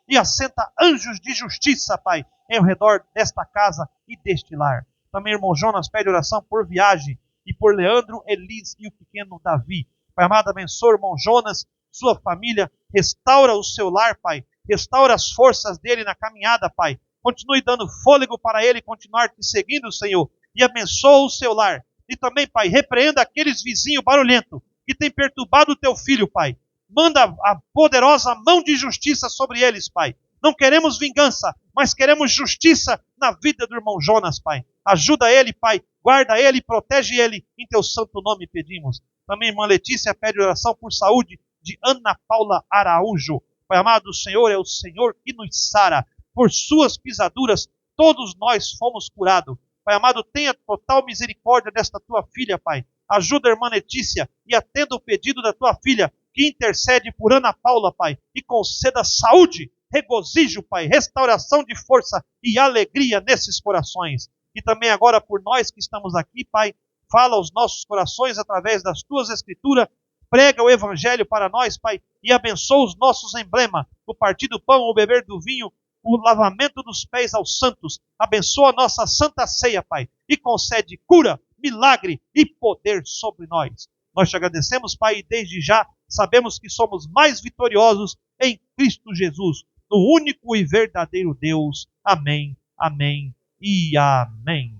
e assenta anjos de justiça, Pai, ao redor desta casa e deste lar. Também, irmão Jonas pede oração por viagem e por Leandro, Elis e o pequeno Davi. Pai amado, abençoa o irmão Jonas, sua família, restaura o seu lar, Pai, restaura as forças dele na caminhada, Pai. Continue dando fôlego para ele continuar te seguindo, Senhor, e abençoa o seu lar. E também, Pai, repreenda aqueles vizinhos barulhentos que têm perturbado o teu filho, Pai. Manda a poderosa mão de justiça sobre eles, Pai. Não queremos vingança, mas queremos justiça na vida do irmão Jonas, Pai. Ajuda ele, Pai. Guarda ele, protege ele. Em teu santo nome pedimos. Também, irmã Letícia pede oração por saúde de Ana Paula Araújo. Pai amado, o Senhor é o Senhor que nos sara. Por suas pisaduras, todos nós fomos curados. Pai amado, tenha total misericórdia desta tua filha, Pai. Ajuda a irmã Letícia e atenda o pedido da tua filha, que intercede por Ana Paula, Pai, e conceda saúde, regozijo, Pai, restauração de força e alegria nesses corações. E também agora por nós que estamos aqui, Pai, fala aos nossos corações através das tuas escrituras, prega o evangelho para nós, Pai, e abençoa os nossos emblemas, o partir do pão, o beber do vinho, o lavamento dos pés aos santos. Abençoa a nossa santa ceia, Pai, e concede cura, milagre e poder sobre nós. Nós te agradecemos, Pai, e desde já sabemos que somos mais vitoriosos em Cristo Jesus, no único e verdadeiro Deus. Amém, amém e amém.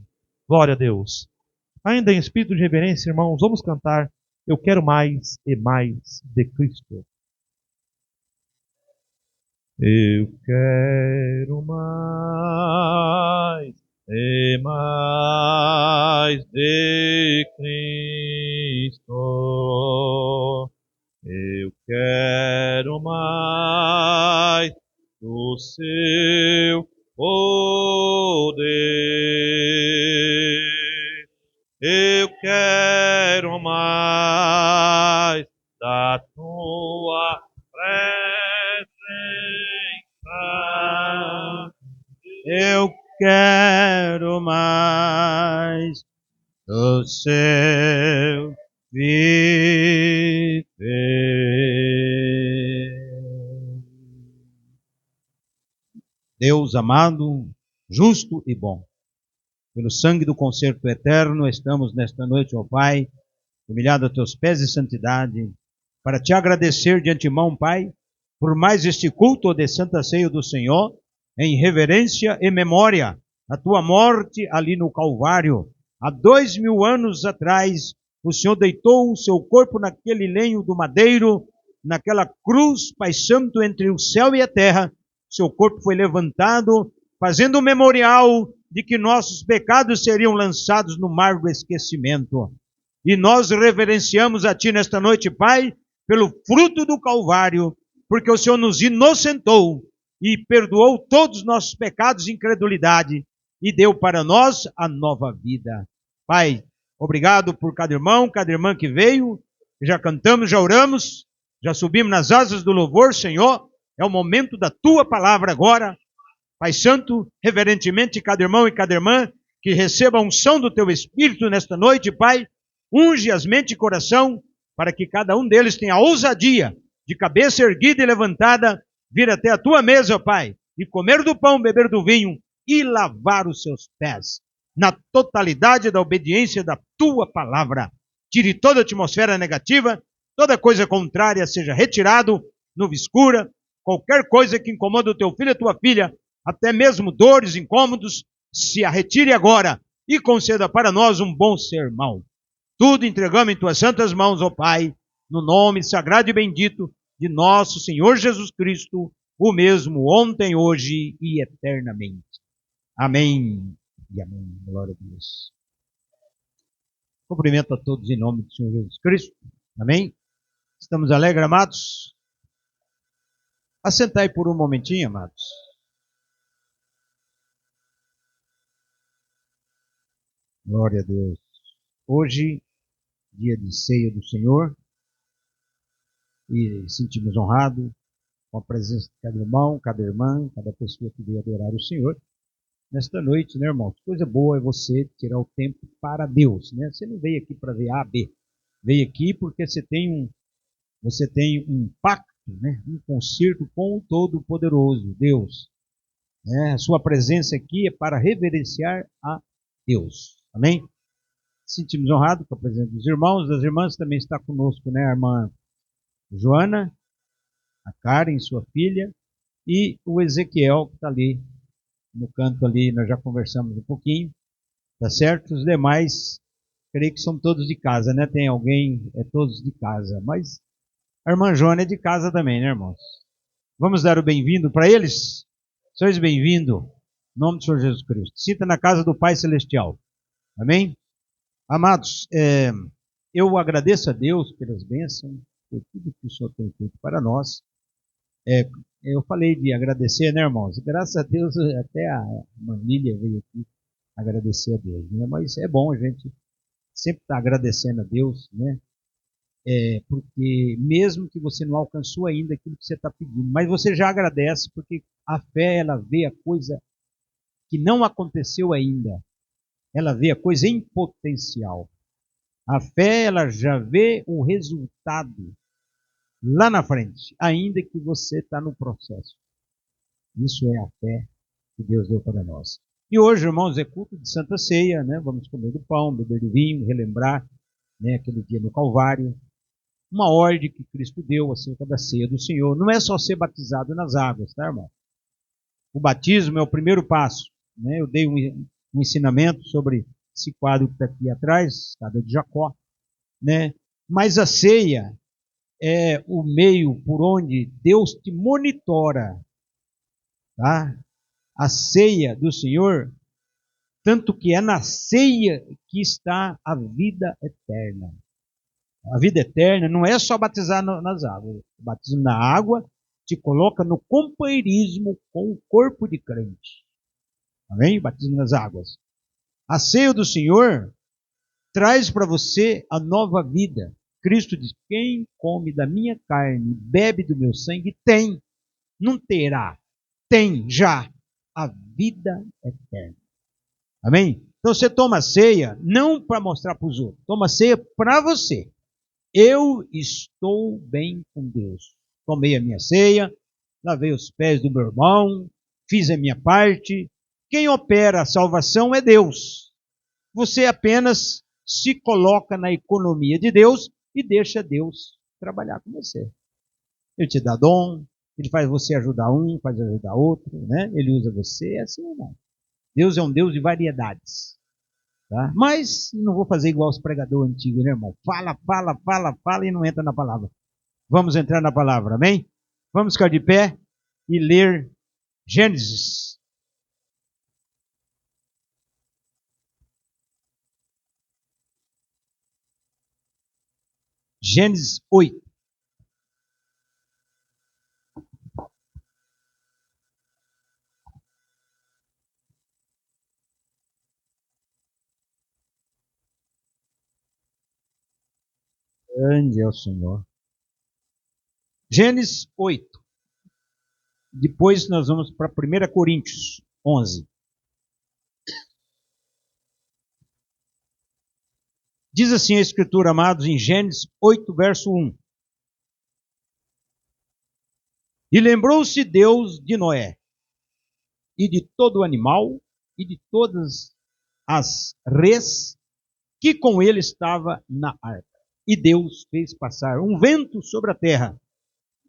Glória a Deus. Ainda em espírito de reverência, irmãos, vamos cantar Eu Quero Mais e Mais de Cristo. Eu quero mais e mais de Cristo. Eu quero mais do seu poder. Eu quero mais da tua presença. Eu quero mais do seu viver. Deus amado, justo e bom, pelo sangue do concerto eterno, estamos nesta noite, ó Pai, humilhado a teus pés de santidade, para te agradecer de antemão, Pai, por mais este culto de Santa Ceia do Senhor, em reverência e memória à tua morte ali no Calvário. Há 2000 anos atrás, o Senhor deitou o seu corpo naquele lenho do madeiro, naquela cruz, Pai Santo, entre o céu e a terra. Seu corpo foi levantado, fazendo um memorial de que nossos pecados seriam lançados no mar do esquecimento. E nós reverenciamos a Ti nesta noite, Pai, pelo fruto do Calvário, porque o Senhor nos inocentou e perdoou todos os nossos pecados e incredulidade e deu para nós a nova vida. Pai, obrigado por cada irmã que veio, já cantamos, já oramos, já subimos nas asas do louvor, Senhor. É o momento da Tua palavra agora. Pai Santo, reverentemente, cada irmão e cada irmã que receba a unção do Teu Espírito nesta noite, Pai, unge as mente e coração, para que cada um deles tenha a ousadia, de cabeça erguida e levantada, vir até a Tua mesa, Pai, e comer do pão, beber do vinho, e lavar os seus pés, na totalidade da obediência da Tua palavra. Tire toda a atmosfera negativa, toda coisa contrária seja retirado, nuvem escura, qualquer coisa que incomoda o Teu filho e a Tua filha, até mesmo dores, incômodos, se a retire agora, e conceda para nós um bom sermão. Tudo entregamos em Tuas santas mãos, ó Pai, no nome sagrado e bendito de nosso Senhor Jesus Cristo, o mesmo ontem, hoje e eternamente. Amém e amém. Glória a Deus. Cumprimento a todos em nome do Senhor Jesus Cristo. Amém. Estamos alegres, amados? Assentai por um momentinho, amados. Glória a Deus. Hoje, dia de ceia do Senhor, e sentimos honrados com a presença de cada irmão, cada irmã, cada pessoa que veio adorar o Senhor. Nesta noite, né, irmãos? Coisa boa é você tirar o tempo para Deus, né? Você não veio aqui para ver A, B. Veio aqui porque você tem um pacto né? Um concerto com o Todo-Poderoso, Deus. A sua presença aqui é para reverenciar a Deus. Amém? Sentimos honrados com a presença dos irmãos, das irmãs. Também está conosco, né, a irmã Joana, a Karen, sua filha, e o Ezequiel, que está ali no canto ali. Nós já conversamos um pouquinho, tá certo? Os demais, creio que são todos de casa, né? Tem alguém, todos de casa, mas a irmã Joana é de casa também, né, irmãos? Vamos dar o bem-vindo para eles? Sois bem-vindo, em nome do Senhor Jesus Cristo. Sinta na casa do Pai Celestial. Amém? Amados, eu agradeço a Deus pelas bênçãos, por tudo que o Senhor tem feito para nós. Eu falei de agradecer, né, irmãos? Graças a Deus, até a Manília veio aqui agradecer a Deus, né? Mas é bom a gente sempre estar agradecendo a Deus, né? Porque mesmo que você não alcançou ainda aquilo que você está pedindo, mas você já agradece, porque a fé, ela vê a coisa que não aconteceu ainda. Ela vê a coisa em potencial. A fé, ela já vê o resultado lá na frente, ainda que você está no processo. Isso é a fé que Deus deu para nós. E hoje, irmãos, é culto de Santa Ceia, né? Vamos comer do pão, beber do vinho, relembrar, né, aquele dia no Calvário. Uma ordem que Cristo deu acerca da ceia do Senhor. Não é só ser batizado nas águas, tá, irmão? O batismo é o primeiro passo, né? Eu dei um ensinamento sobre esse quadro que está aqui atrás, escada de Jacó, né? Mas a ceia é o meio por onde Deus te monitora, tá? A ceia do Senhor, tanto que é na ceia que está a vida eterna. A vida eterna não é só batizar nas águas. O batismo na água te coloca no companheirismo com o corpo de crente. Amém? Batismo nas águas. A ceia do Senhor traz para você a nova vida. Cristo diz: quem come da minha carne, bebe do meu sangue, tem, não terá, tem já a vida eterna. Amém? Então você toma ceia não para mostrar para os outros, toma ceia para você. Eu estou bem com Deus. Tomei a minha ceia, lavei os pés do meu irmão, fiz a minha parte. Quem opera a salvação é Deus. Você apenas se coloca na economia de Deus e deixa Deus trabalhar com você. Ele te dá dom, ele faz você ajudar um, faz ajudar outro, né? Ele usa você, assim não. Deus é um Deus de variedades. Tá? Mas não vou fazer igual os pregadores antigos, né, irmão? Fala, fala, fala, fala e não entra na palavra. Vamos entrar na palavra, amém? Vamos ficar de pé e ler Gênesis. Gênesis 8. Grande é o Senhor. Gênesis 8. Depois nós vamos para 1 Coríntios 11. Diz assim a Escritura, amados, em Gênesis 8, verso 1. E lembrou-se Deus de Noé, e de todo animal, e de todas as res que com ele estava na arca. E Deus fez passar um vento sobre a terra,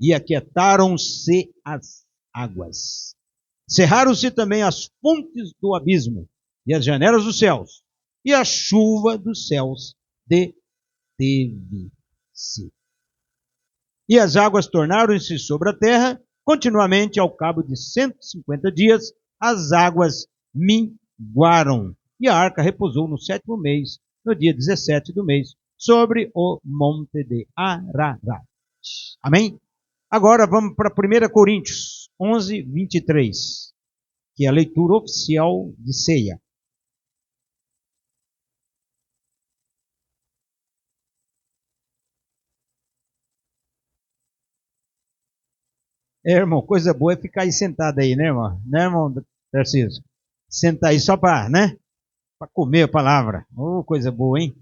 e aquietaram-se as águas. Cerraram-se também as fontes do abismo, e as janelas dos céus, e a chuva dos céus deteve-se. E as águas tornaram-se sobre a terra, continuamente ao cabo de 150 dias, as águas minguaram. E a arca repousou no 7º mês, no dia 17 do mês, sobre o monte de Ararat. Amém? Agora vamos para 1 Coríntios 11, 23, que é a leitura oficial de ceia. Irmão, coisa boa é ficar aí sentado aí, né, irmão? Né, irmão Tarcísio? Sentar aí só para, né? Para comer a palavra. Oh, coisa boa, hein?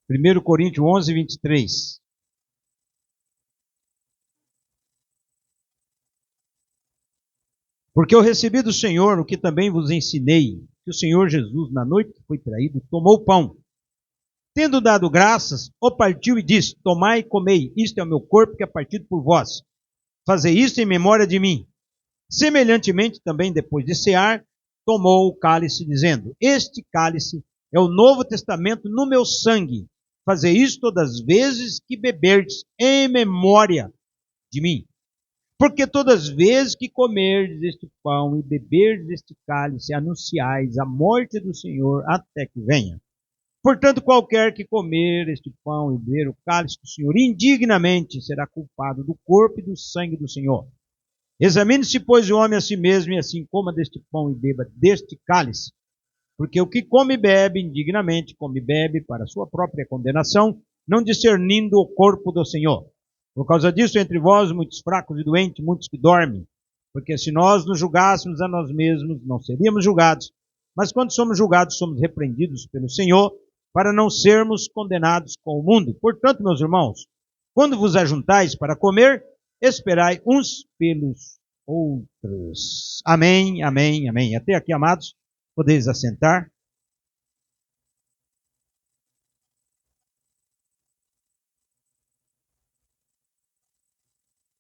1 Coríntios 11, 23. Porque eu recebi do Senhor o que também vos ensinei, que o Senhor Jesus, na noite que foi traído, tomou o pão. Tendo dado graças, o partiu e disse: tomai e comei, isto é o meu corpo que é partido por vós. Fazei isto em memória de mim. Semelhantemente, também depois de cear, tomou o cálice, dizendo: este cálice é o Novo Testamento no meu sangue. Fazei isto todas as vezes que beberdes em memória de mim. Porque todas as vezes que comerdes este pão e beberdes este cálice, anunciais a morte do Senhor até que venha. Portanto, qualquer que comer este pão e beber o cálice do Senhor indignamente será culpado do corpo e do sangue do Senhor. Examine-se, pois, o homem a si mesmo, e assim coma deste pão e beba deste cálice. Porque o que come e bebe indignamente, come e bebe para sua própria condenação, não discernindo o corpo do Senhor. Por causa disso, entre vós, muitos fracos e doentes, muitos que dormem. Porque se nós nos julgássemos a nós mesmos, não seríamos julgados. Mas quando somos julgados, somos repreendidos pelo Senhor, para não sermos condenados com o mundo. Portanto, meus irmãos, quando vos ajuntais para comer, esperai uns pelos outros. Amém, amém, amém. Até aqui, amados, podeis assentar.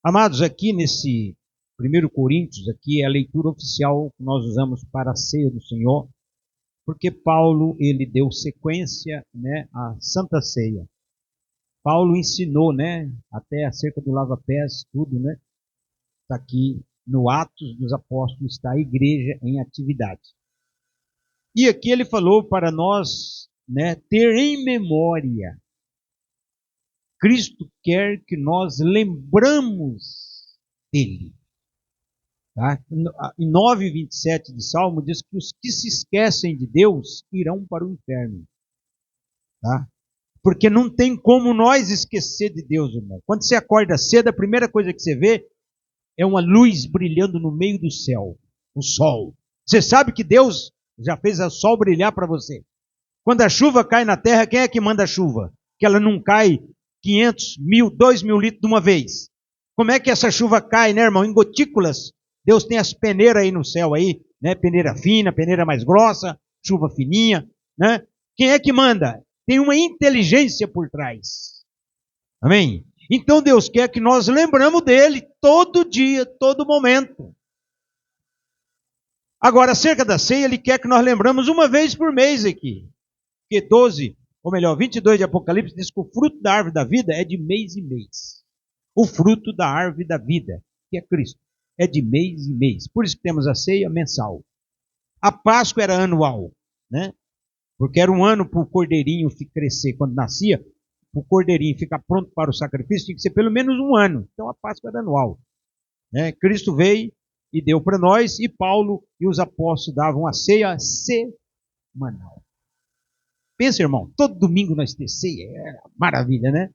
Amados, aqui nesse 1 Coríntios, aqui é a leitura oficial que nós usamos para a ceia do Senhor, porque Paulo, ele deu sequência, né, à Santa Ceia. Paulo ensinou, né, até acerca do lava-pés, tudo, né, está aqui no Atos dos Apóstolos, está a igreja em atividade. E aqui ele falou para nós, né, ter em memória. Cristo quer que nós lembramos dele. Tá? Em 9:27 de Salmo diz que os que se esquecem de Deus irão para o inferno. Tá? Porque não tem como nós esquecer de Deus, irmão. Quando você acorda cedo, a primeira coisa que você vê é uma luz brilhando no meio do céu, o sol. Você sabe que Deus já fez o sol brilhar para você. Quando a chuva cai na terra, quem é que manda a chuva? Que ela não cai 500, 1.000, 2.000 litros de uma vez. Como é que essa chuva cai, né, irmão? Em gotículas. Deus tem as peneiras aí no céu aí, né? Peneira fina, peneira mais grossa, chuva fininha, né? Quem é que manda? Tem uma inteligência por trás. Amém? Então Deus quer que nós lembramos dele todo dia, todo momento. Agora, acerca da ceia, ele quer que nós lembramos uma vez por mês aqui. Porque 22 de Apocalipse diz que o fruto da árvore da vida é de mês em mês. O fruto da árvore da vida, que é Cristo, é de mês em mês. Por isso que temos a ceia mensal. A Páscoa era anual, né? Porque era um ano para o cordeirinho crescer. Quando nascia, para o cordeirinho ficar pronto para o sacrifício, tinha que ser pelo menos um ano. Então a Páscoa era anual. Né? Cristo veio e deu para nós, e Paulo e os apóstolos davam a ceia semanal. Pensa, irmão, todo domingo nós temos ceia, é maravilha, né?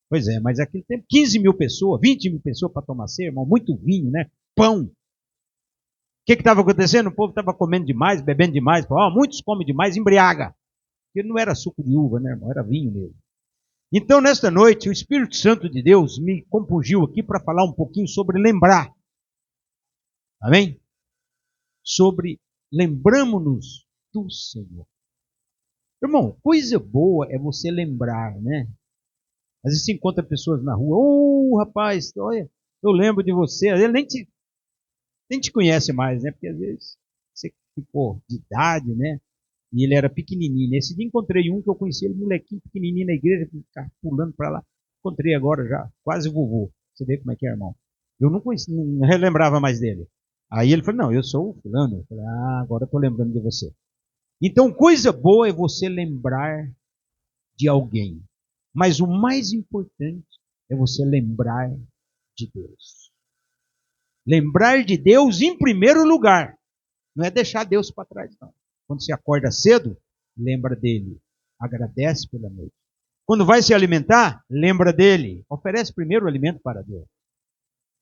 Pois é, mas aquele tempo, 15 mil pessoas, 20 mil pessoas para tomar ceia, irmão, muito vinho, né? Pão. O que estava acontecendo? O povo estava comendo demais, bebendo demais. Muitos comem demais, embriaga. Porque não era suco de uva, né, irmão? Era vinho mesmo. Então, nesta noite, o Espírito Santo de Deus me compungiu aqui para falar um pouquinho sobre lembrar. Amém? Sobre lembramos-nos do Senhor. Irmão, coisa boa é você lembrar, né? Às vezes você encontra pessoas na rua, rapaz, olha, eu lembro de você. Ele nem te conhece mais, né? Porque às vezes você ficou de idade, né? E ele era pequenininho. Nesse dia encontrei um que eu conheci, ele molequinho pequenininho na igreja, ficava pulando para lá. Encontrei agora já, quase vovô. Você vê como é que é, irmão. Eu não conheci, não relembrava mais dele. Aí ele falou, não, eu sou o fulano. Eu falei, agora estou lembrando de você. Então, coisa boa é você lembrar de alguém. Mas o mais importante é você lembrar de Deus. Lembrar de Deus em primeiro lugar. Não é deixar Deus para trás, não. Quando você acorda cedo, lembra dele. Agradece pela noite. Quando vai se alimentar, lembra dele. Oferece primeiro o alimento para Deus.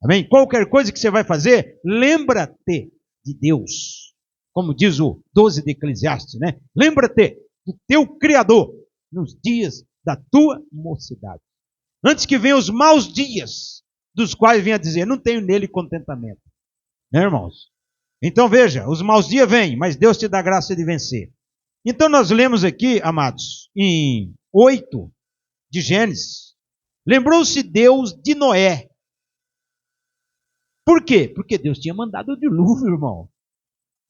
Amém? Qualquer coisa que você vai fazer, lembra-te de Deus. Como diz o 12 de Eclesiastes, né? Lembra-te do teu Criador nos dias da tua mocidade. Antes que venham os maus dias, dos quais venha dizer, não tenho nele contentamento. Né, irmãos? Então veja, os maus dias vêm, mas Deus te dá graça de vencer. Então nós lemos aqui, amados, em 8 de Gênesis, lembrou-se Deus de Noé. Por quê? Porque Deus tinha mandado o dilúvio, irmão.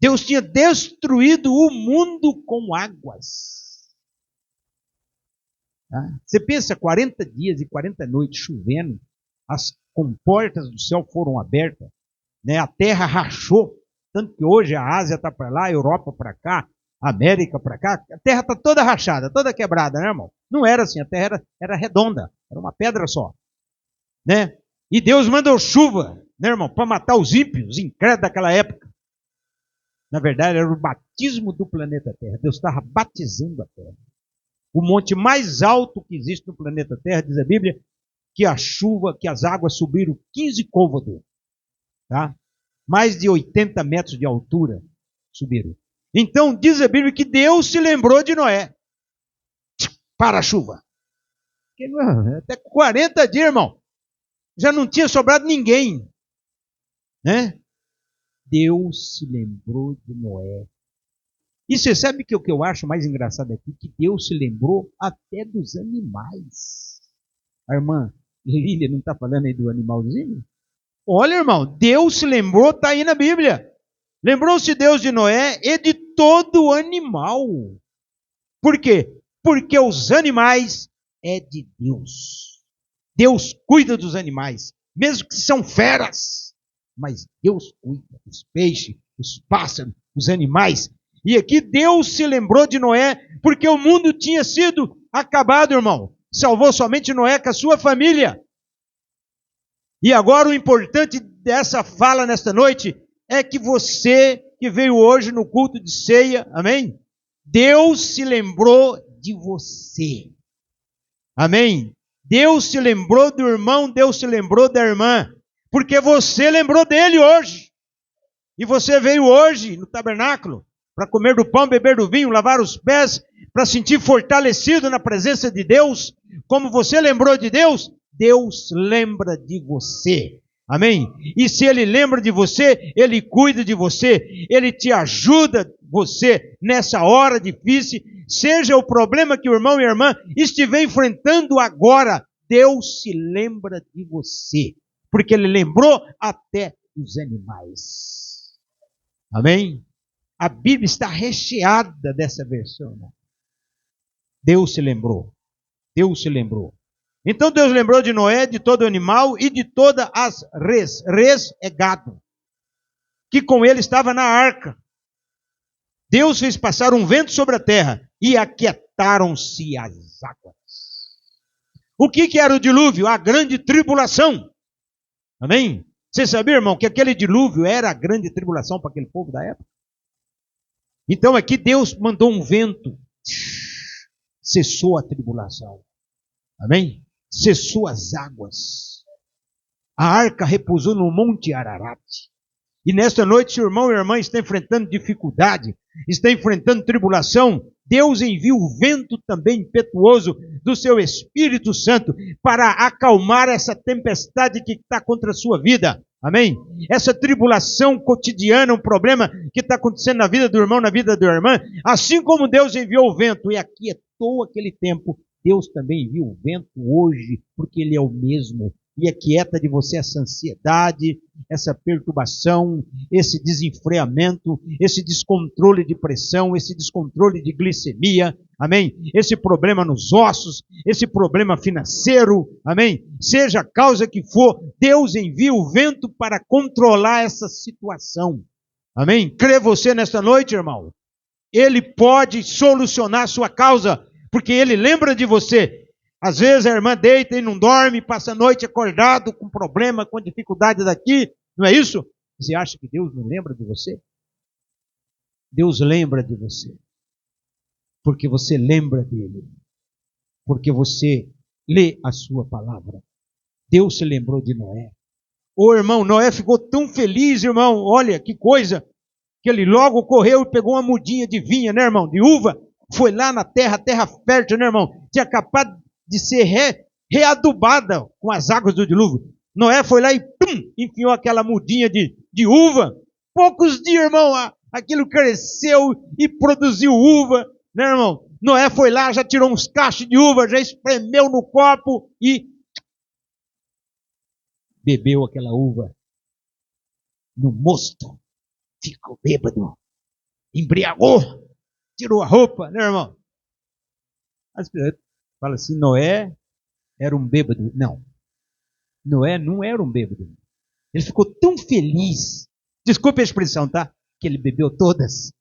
Deus tinha destruído o mundo com águas. Você pensa, 40 dias e 40 noites chovendo, as comportas do céu foram abertas, né? A terra rachou, tanto que hoje a Ásia está para lá, a Europa para cá, a América para cá, a terra está toda rachada, toda quebrada, né, irmão? Não era assim, a terra era redonda, era uma pedra só, né? E Deus mandou chuva, né, irmão, para matar os ímpios, incrédulos daquela época. Na verdade, era o batismo do planeta Terra. Deus estava batizando a Terra. O monte mais alto que existe no planeta Terra, diz a Bíblia, que a chuva, que as águas subiram 15 côvados, tá? Mais de 80 metros de altura subiram. Então, diz a Bíblia que Deus se lembrou de Noé. Para a chuva. Até 40 dias, irmão. Já não tinha sobrado ninguém. Né? Deus se lembrou de Noé. E você sabe que o que eu acho mais engraçado aqui? Que Deus se lembrou até dos animais. A irmã Lília não está falando aí do animalzinho? Olha, irmão, Deus se lembrou, está aí na Bíblia. Lembrou-se Deus de Noé e de todo animal. Por quê? Porque os animais é de Deus. Deus cuida dos animais, mesmo que são feras. Mas Deus cuida dos peixes, dos pássaros, dos animais. E aqui Deus se lembrou de Noé, porque o mundo tinha sido acabado, irmão. Salvou somente Noé com a sua família. E agora o importante dessa fala nesta noite é que você que veio hoje no culto de ceia, amém? Deus se lembrou de você. Amém? Deus se lembrou do irmão, Deus se lembrou da irmã. Porque você lembrou dele hoje. E você veio hoje no tabernáculo para comer do pão, beber do vinho, lavar os pés, para sentir fortalecido na presença de Deus. Como você lembrou de Deus, Deus lembra de você. Amém? E se Ele lembra de você, Ele cuida de você, Ele te ajuda você nessa hora difícil, seja o problema que o irmão e a irmã estiver enfrentando agora, Deus se lembra de você, porque Ele lembrou até dos animais. Amém? A Bíblia está recheada dessa versão. Né? Deus se lembrou. Deus se lembrou. Então Deus lembrou de Noé, de todo animal e de todas as res. Res é gado. Que com ele estava na arca. Deus fez passar um vento sobre a terra e aquietaram-se as águas. O que era o dilúvio? A grande tribulação. Amém? Você sabia, irmão, que aquele dilúvio era a grande tribulação para aquele povo da época? Então aqui Deus mandou um vento. Cessou a tribulação. Amém? Cessou as águas. A arca repousou no Monte Ararat. E nesta noite, se o irmão e a irmã está enfrentando dificuldade, está enfrentando tribulação, Deus envia o vento também impetuoso do seu Espírito Santo para acalmar essa tempestade que está contra a sua vida. Amém? Essa tribulação cotidiana, um problema que está acontecendo na vida do irmão, na vida da irmã, assim como Deus enviou o vento e aquietou aquele tempo, Deus também envia o vento hoje, porque Ele é o mesmo. E aquieta de você essa ansiedade, essa perturbação, esse desenfreamento, esse descontrole de pressão, esse descontrole de glicemia, amém? Esse problema nos ossos, esse problema financeiro, amém? Seja a causa que for, Deus envia o vento para controlar essa situação, amém? Crê você nesta noite, irmão? Ele pode solucionar a sua causa, porque Ele lembra de você. Às vezes a irmã deita e não dorme, passa a noite acordado com problema, com dificuldade daqui, não é isso? Você acha que Deus não lembra de você? Deus lembra de você, porque você lembra dele, porque você lê a sua palavra. Deus se lembrou de Noé. Ô irmão, Noé ficou tão feliz, irmão, olha que coisa, que ele logo correu e pegou uma mudinha de vinha, né irmão, de uva, foi lá na terra fértil, né irmão, tinha acabado de ser readubada com as águas do dilúvio. Noé foi lá e enfiou aquela mudinha de de uva. Poucos dias, irmão, aquilo cresceu e produziu uva, né, irmão? Noé foi lá, já tirou uns cachos de uva, já espremeu no copo e bebeu aquela uva no mosto. Ficou bêbado, embriagou, tirou a roupa, né, irmão? As pessoas falam assim, Noé era um bêbado. Não, Noé não era um bêbado. Ele ficou tão feliz, desculpe a expressão, tá? Que ele bebeu todas.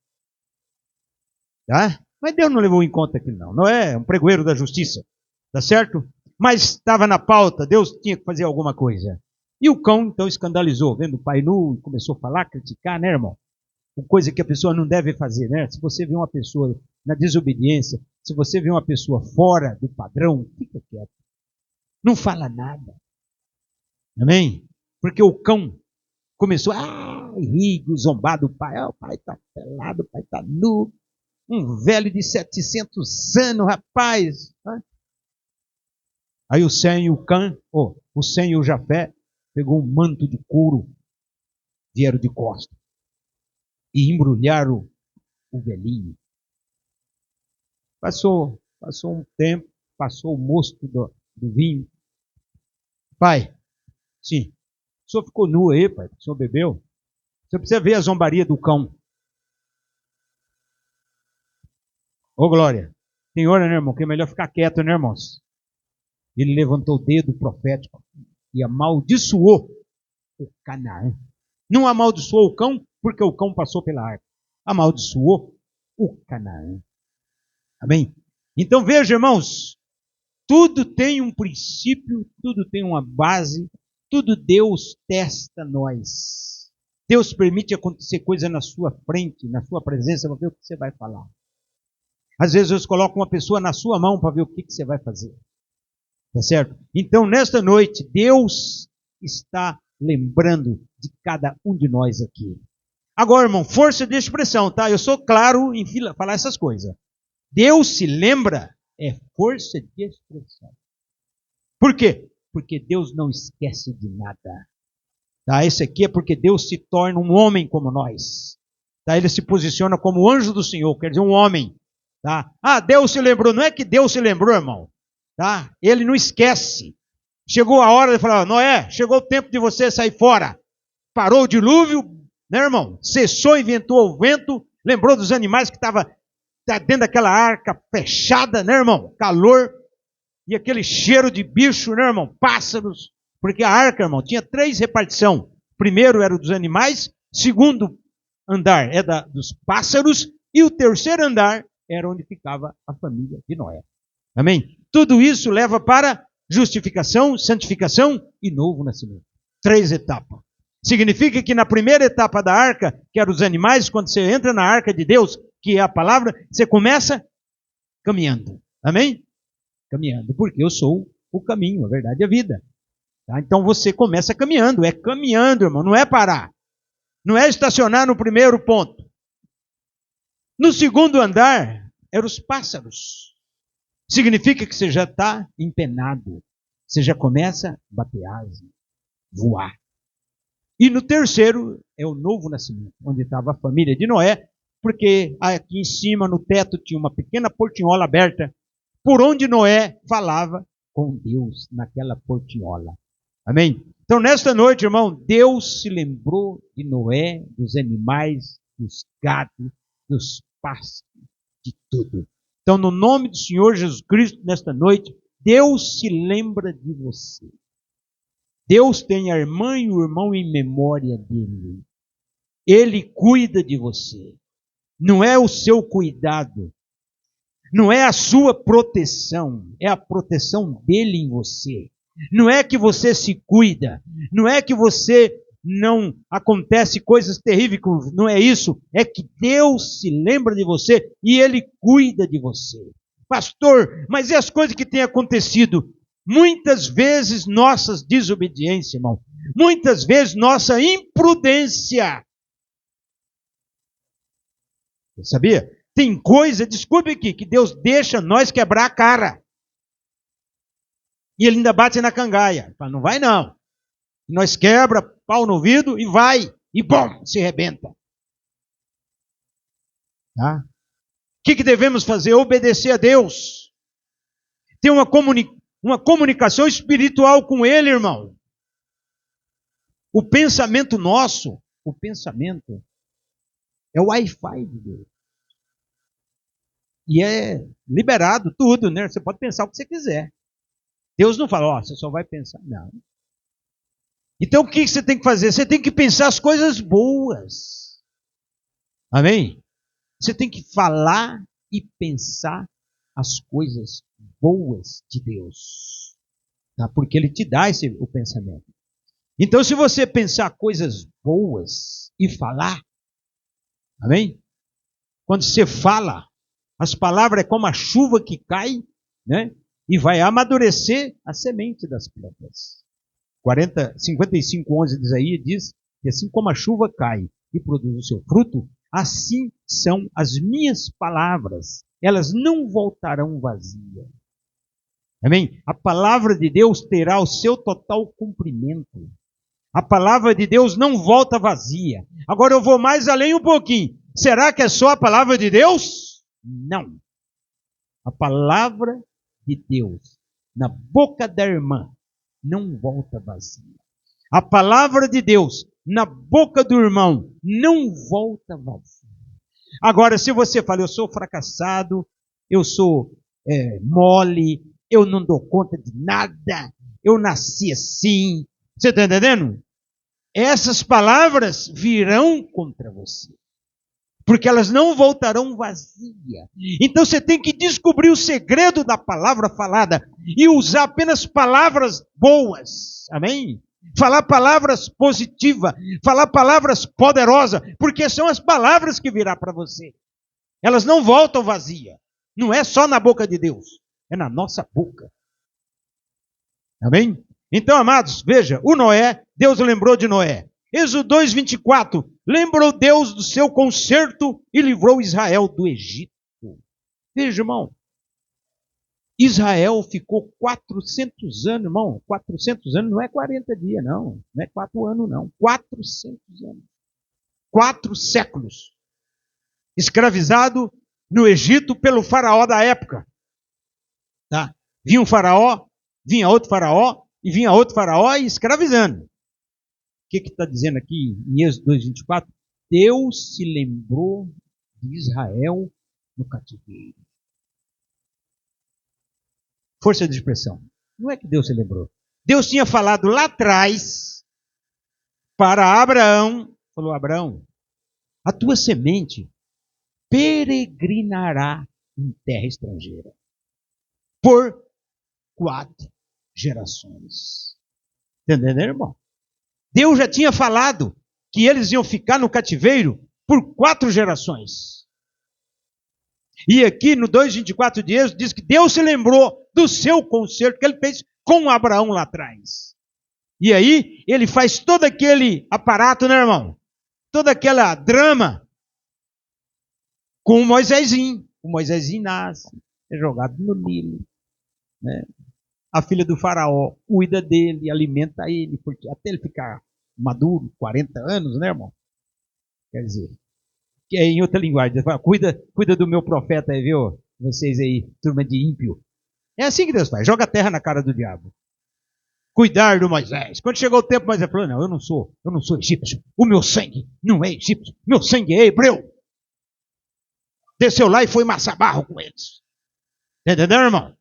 Tá? Mas Deus não levou em conta aquilo, não. Noé é um pregoeiro da justiça, tá certo? Mas estava na pauta, Deus tinha que fazer alguma coisa. E o cão, então, escandalizou, vendo o pai nu, começou a falar, criticar, né, irmão? Coisa que a pessoa não deve fazer, né? Se você vê uma pessoa na desobediência, se você vê uma pessoa fora do padrão, fica quieto. Não fala nada. Amém? Porque o cão começou a rir, zombar do pai. O pai está pelado, o pai está nu. Um velho de 700 anos, rapaz. Aí o Sem e o Cã, o Sem e o Jafé, pegou um manto de couro, vieram de costas e embrulharam o velhinho. Passou um tempo, passou o mosto do vinho. Pai, sim, o senhor ficou nu aí, pai, o senhor bebeu? Você precisa ver a zombaria do cão. Ô, Glória, tem hora, né, irmão, que é melhor ficar quieto, né, irmãos? Ele levantou o dedo profético e amaldiçoou o Canaã. Não amaldiçoou o cão, porque o cão passou pela arca. Amaldiçoou o Canaã. Amém? Então veja, irmãos, tudo tem um princípio, tudo tem uma base, tudo Deus testa nós. Deus permite acontecer coisa na sua frente, na sua presença, para ver o que você vai falar. Às vezes Deus coloca uma pessoa na sua mão para ver o que você vai fazer. Tá certo? Então, nesta noite, Deus está lembrando de cada um de nós aqui. Agora, irmão, força de expressão, tá? Eu sou claro em falar essas coisas. Deus se lembra, é força de expressão. Por quê? Porque Deus não esquece de nada. Tá? Esse aqui é porque Deus se torna um homem como nós. Tá? Ele se posiciona como anjo do Senhor, quer dizer, um homem. Tá? Deus se lembrou. Não é que Deus se lembrou, irmão. Tá? Ele não esquece. Chegou a hora de falar, Noé, chegou o tempo de você sair fora. Parou o dilúvio, né, irmão? Cessou, inventou o vento, lembrou dos animais que estavam dentro daquela arca fechada, né, irmão? Calor e aquele cheiro de bicho, né, irmão? Pássaros. Porque a arca, irmão, tinha 3 repartições. Primeiro era dos animais, segundo andar é dos pássaros e o terceiro andar era onde ficava a família de Noé. Amém? Tudo isso leva para justificação, santificação e novo nascimento. 3 etapas. Significa que na primeira etapa da arca, que eram os animais, quando você entra na arca de Deus, que é a palavra, você começa caminhando. Amém? Caminhando, porque eu sou o caminho, a verdade e a vida. Tá? Então você começa caminhando, é caminhando, irmão, não é parar. Não é estacionar no primeiro ponto. No segundo andar, eram os pássaros. Significa que você já está empenado. Você já começa a bater asa, voar. E no terceiro é o novo nascimento, onde estava a família de Noé, porque aqui em cima, no teto, tinha uma pequena portinhola aberta, por onde Noé falava com Deus naquela portinhola. Amém? Então, nesta noite, irmão, Deus se lembrou de Noé, dos animais, dos gados, dos pássaros, de tudo. Então, no nome do Senhor Jesus Cristo, nesta noite, Deus se lembra de você. Deus tem a irmã e o irmão em memória dele. Ele cuida de você. Não é o seu cuidado. Não é a sua proteção. É a proteção dele em você. Não é que você se cuida. Não é que você não acontece coisas terríveis. Não é isso. É que Deus se lembra de você e ele cuida de você. Pastor, mas e as coisas que têm acontecido? Muitas vezes nossas desobediências, irmão. Muitas vezes nossa imprudência. Você sabia? Tem coisa, desculpe aqui, que Deus deixa nós quebrar a cara. E ele ainda bate na cangaia. Fala, não vai não. Nós quebra pau no ouvido e vai. e bom, se rebenta. Tá? O que devemos fazer? Obedecer a Deus. Ter uma comunicação espiritual com Ele, irmão. O pensamento nosso, o pensamento é o Wi-Fi de Deus. E é liberado tudo, né? Você pode pensar o que você quiser. Deus não fala, você só vai pensar. Não. Então o que você tem que fazer? Você tem que pensar as coisas boas. Amém? Você tem que falar e pensar as coisas boas de Deus. Tá? Porque Ele te dá o pensamento. Então se você pensar coisas boas e falar, amém? Quando você fala, as palavras é como a chuva que cai, né? E vai amadurecer a semente das plantas. 55:11 de Isaías diz que assim como a chuva cai e produz o seu fruto, assim são as minhas palavras. Elas não voltarão vazias. Amém? A palavra de Deus terá o seu total cumprimento. A palavra de Deus não volta vazia. Agora eu vou mais além um pouquinho. Será que é só a palavra de Deus? Não. A palavra de Deus na boca da irmã não volta vazia. A palavra de Deus na boca do irmão não volta vazia. Agora, se você fala, eu sou fracassado, eu sou mole, eu não dou conta de nada, eu nasci assim, você está entendendo? Essas palavras virão contra você. Porque elas não voltarão vazias. Então você tem que descobrir o segredo da palavra falada e usar apenas palavras boas. Amém? Falar palavras positivas, falar palavras poderosas, porque são as palavras que virá para você. Elas não voltam vazias. Não é só na boca de Deus, é na nossa boca. Amém? Então, amados, veja, o Noé, Deus lembrou de Noé. Êxodo 2:24, lembrou Deus do seu conserto e livrou Israel do Egito. Veja, irmão, Israel ficou 400 anos, irmão, 400 anos não é 40 dias, não é 4 anos, não, 400 anos, 4 séculos, escravizado no Egito pelo faraó da época. Tá? Vinha um faraó, vinha outro faraó, e vinha outro faraó e escravizando. O que está dizendo aqui em Êxodo 2:24? Deus se lembrou de Israel no cativeiro. Força de expressão. Não é que Deus se lembrou. Deus tinha falado lá atrás para Abraão, falou, Abraão, a tua semente peregrinará em terra estrangeira por 4 gerações. Entendeu, irmão? Deus já tinha falado que eles iam ficar no cativeiro por 4 gerações. E aqui no 2:24 de Êxodo diz que Deus se lembrou do seu concerto que ele fez com Abraão lá atrás. E aí ele faz todo aquele aparato, né, irmão? Toda aquela drama com o Moisésinho. O Moisésinho nasce, é jogado no Nilo, né? A filha do faraó cuida dele, alimenta ele, porque até ele ficar maduro, 40 anos, né, irmão? Quer dizer, que é em outra linguagem, cuida do meu profeta aí, viu? Vocês aí, turma de ímpio. É assim que Deus faz, joga a terra na cara do diabo. Cuidar do Moisés. Quando chegou o tempo, Moisés falou, não, eu não sou egípcio. O meu sangue não é egípcio, meu sangue é hebreu. Desceu lá e foi maçar barro com eles. Entendeu, irmão?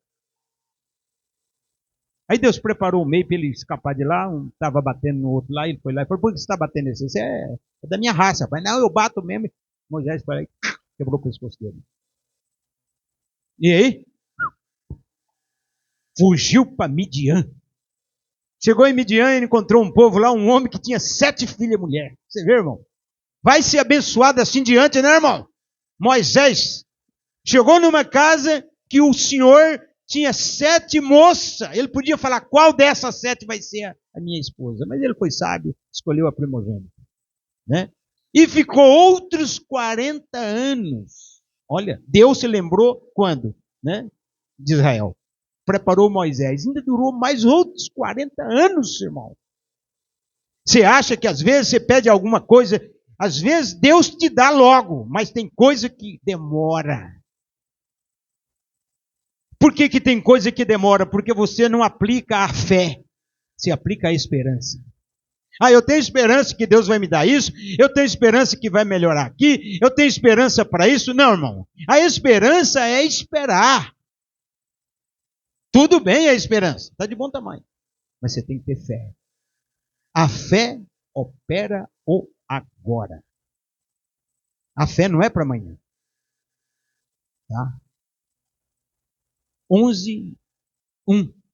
Aí Deus preparou um meio para ele escapar de lá, um estava batendo no outro lá, ele foi lá e falou, por que você está batendo nesse? Isso é da minha raça, rapaz. Não, eu bato mesmo. Moisés foi lá e quebrou o pescoço dele. E aí? Fugiu para Midian. Chegou em Midian e encontrou um povo lá, um homem que tinha 7 filhas mulheres. Você vê, irmão? Vai ser abençoado assim diante, né, irmão? Moisés chegou numa casa que o Senhor tinha 7 moças. Ele podia falar qual dessas 7 vai ser a minha esposa. Mas ele foi sábio, escolheu a primogênita. Né? E ficou outros 40 anos. Olha, Deus se lembrou quando? Né? De Israel. Preparou Moisés. Ainda durou mais outros 40 anos, irmão. Você acha que às vezes você pede alguma coisa, às vezes Deus te dá logo, mas tem coisa que demora. Por que tem coisa que demora? Porque você não aplica a fé, você aplica a esperança. Eu tenho esperança que Deus vai me dar isso, eu tenho esperança que vai melhorar aqui, eu tenho esperança para isso. Não, irmão. A esperança é esperar. Tudo bem a esperança, está de bom tamanho. Mas você tem que ter fé. A fé opera o agora. A fé não é para amanhã. Tá? 11:1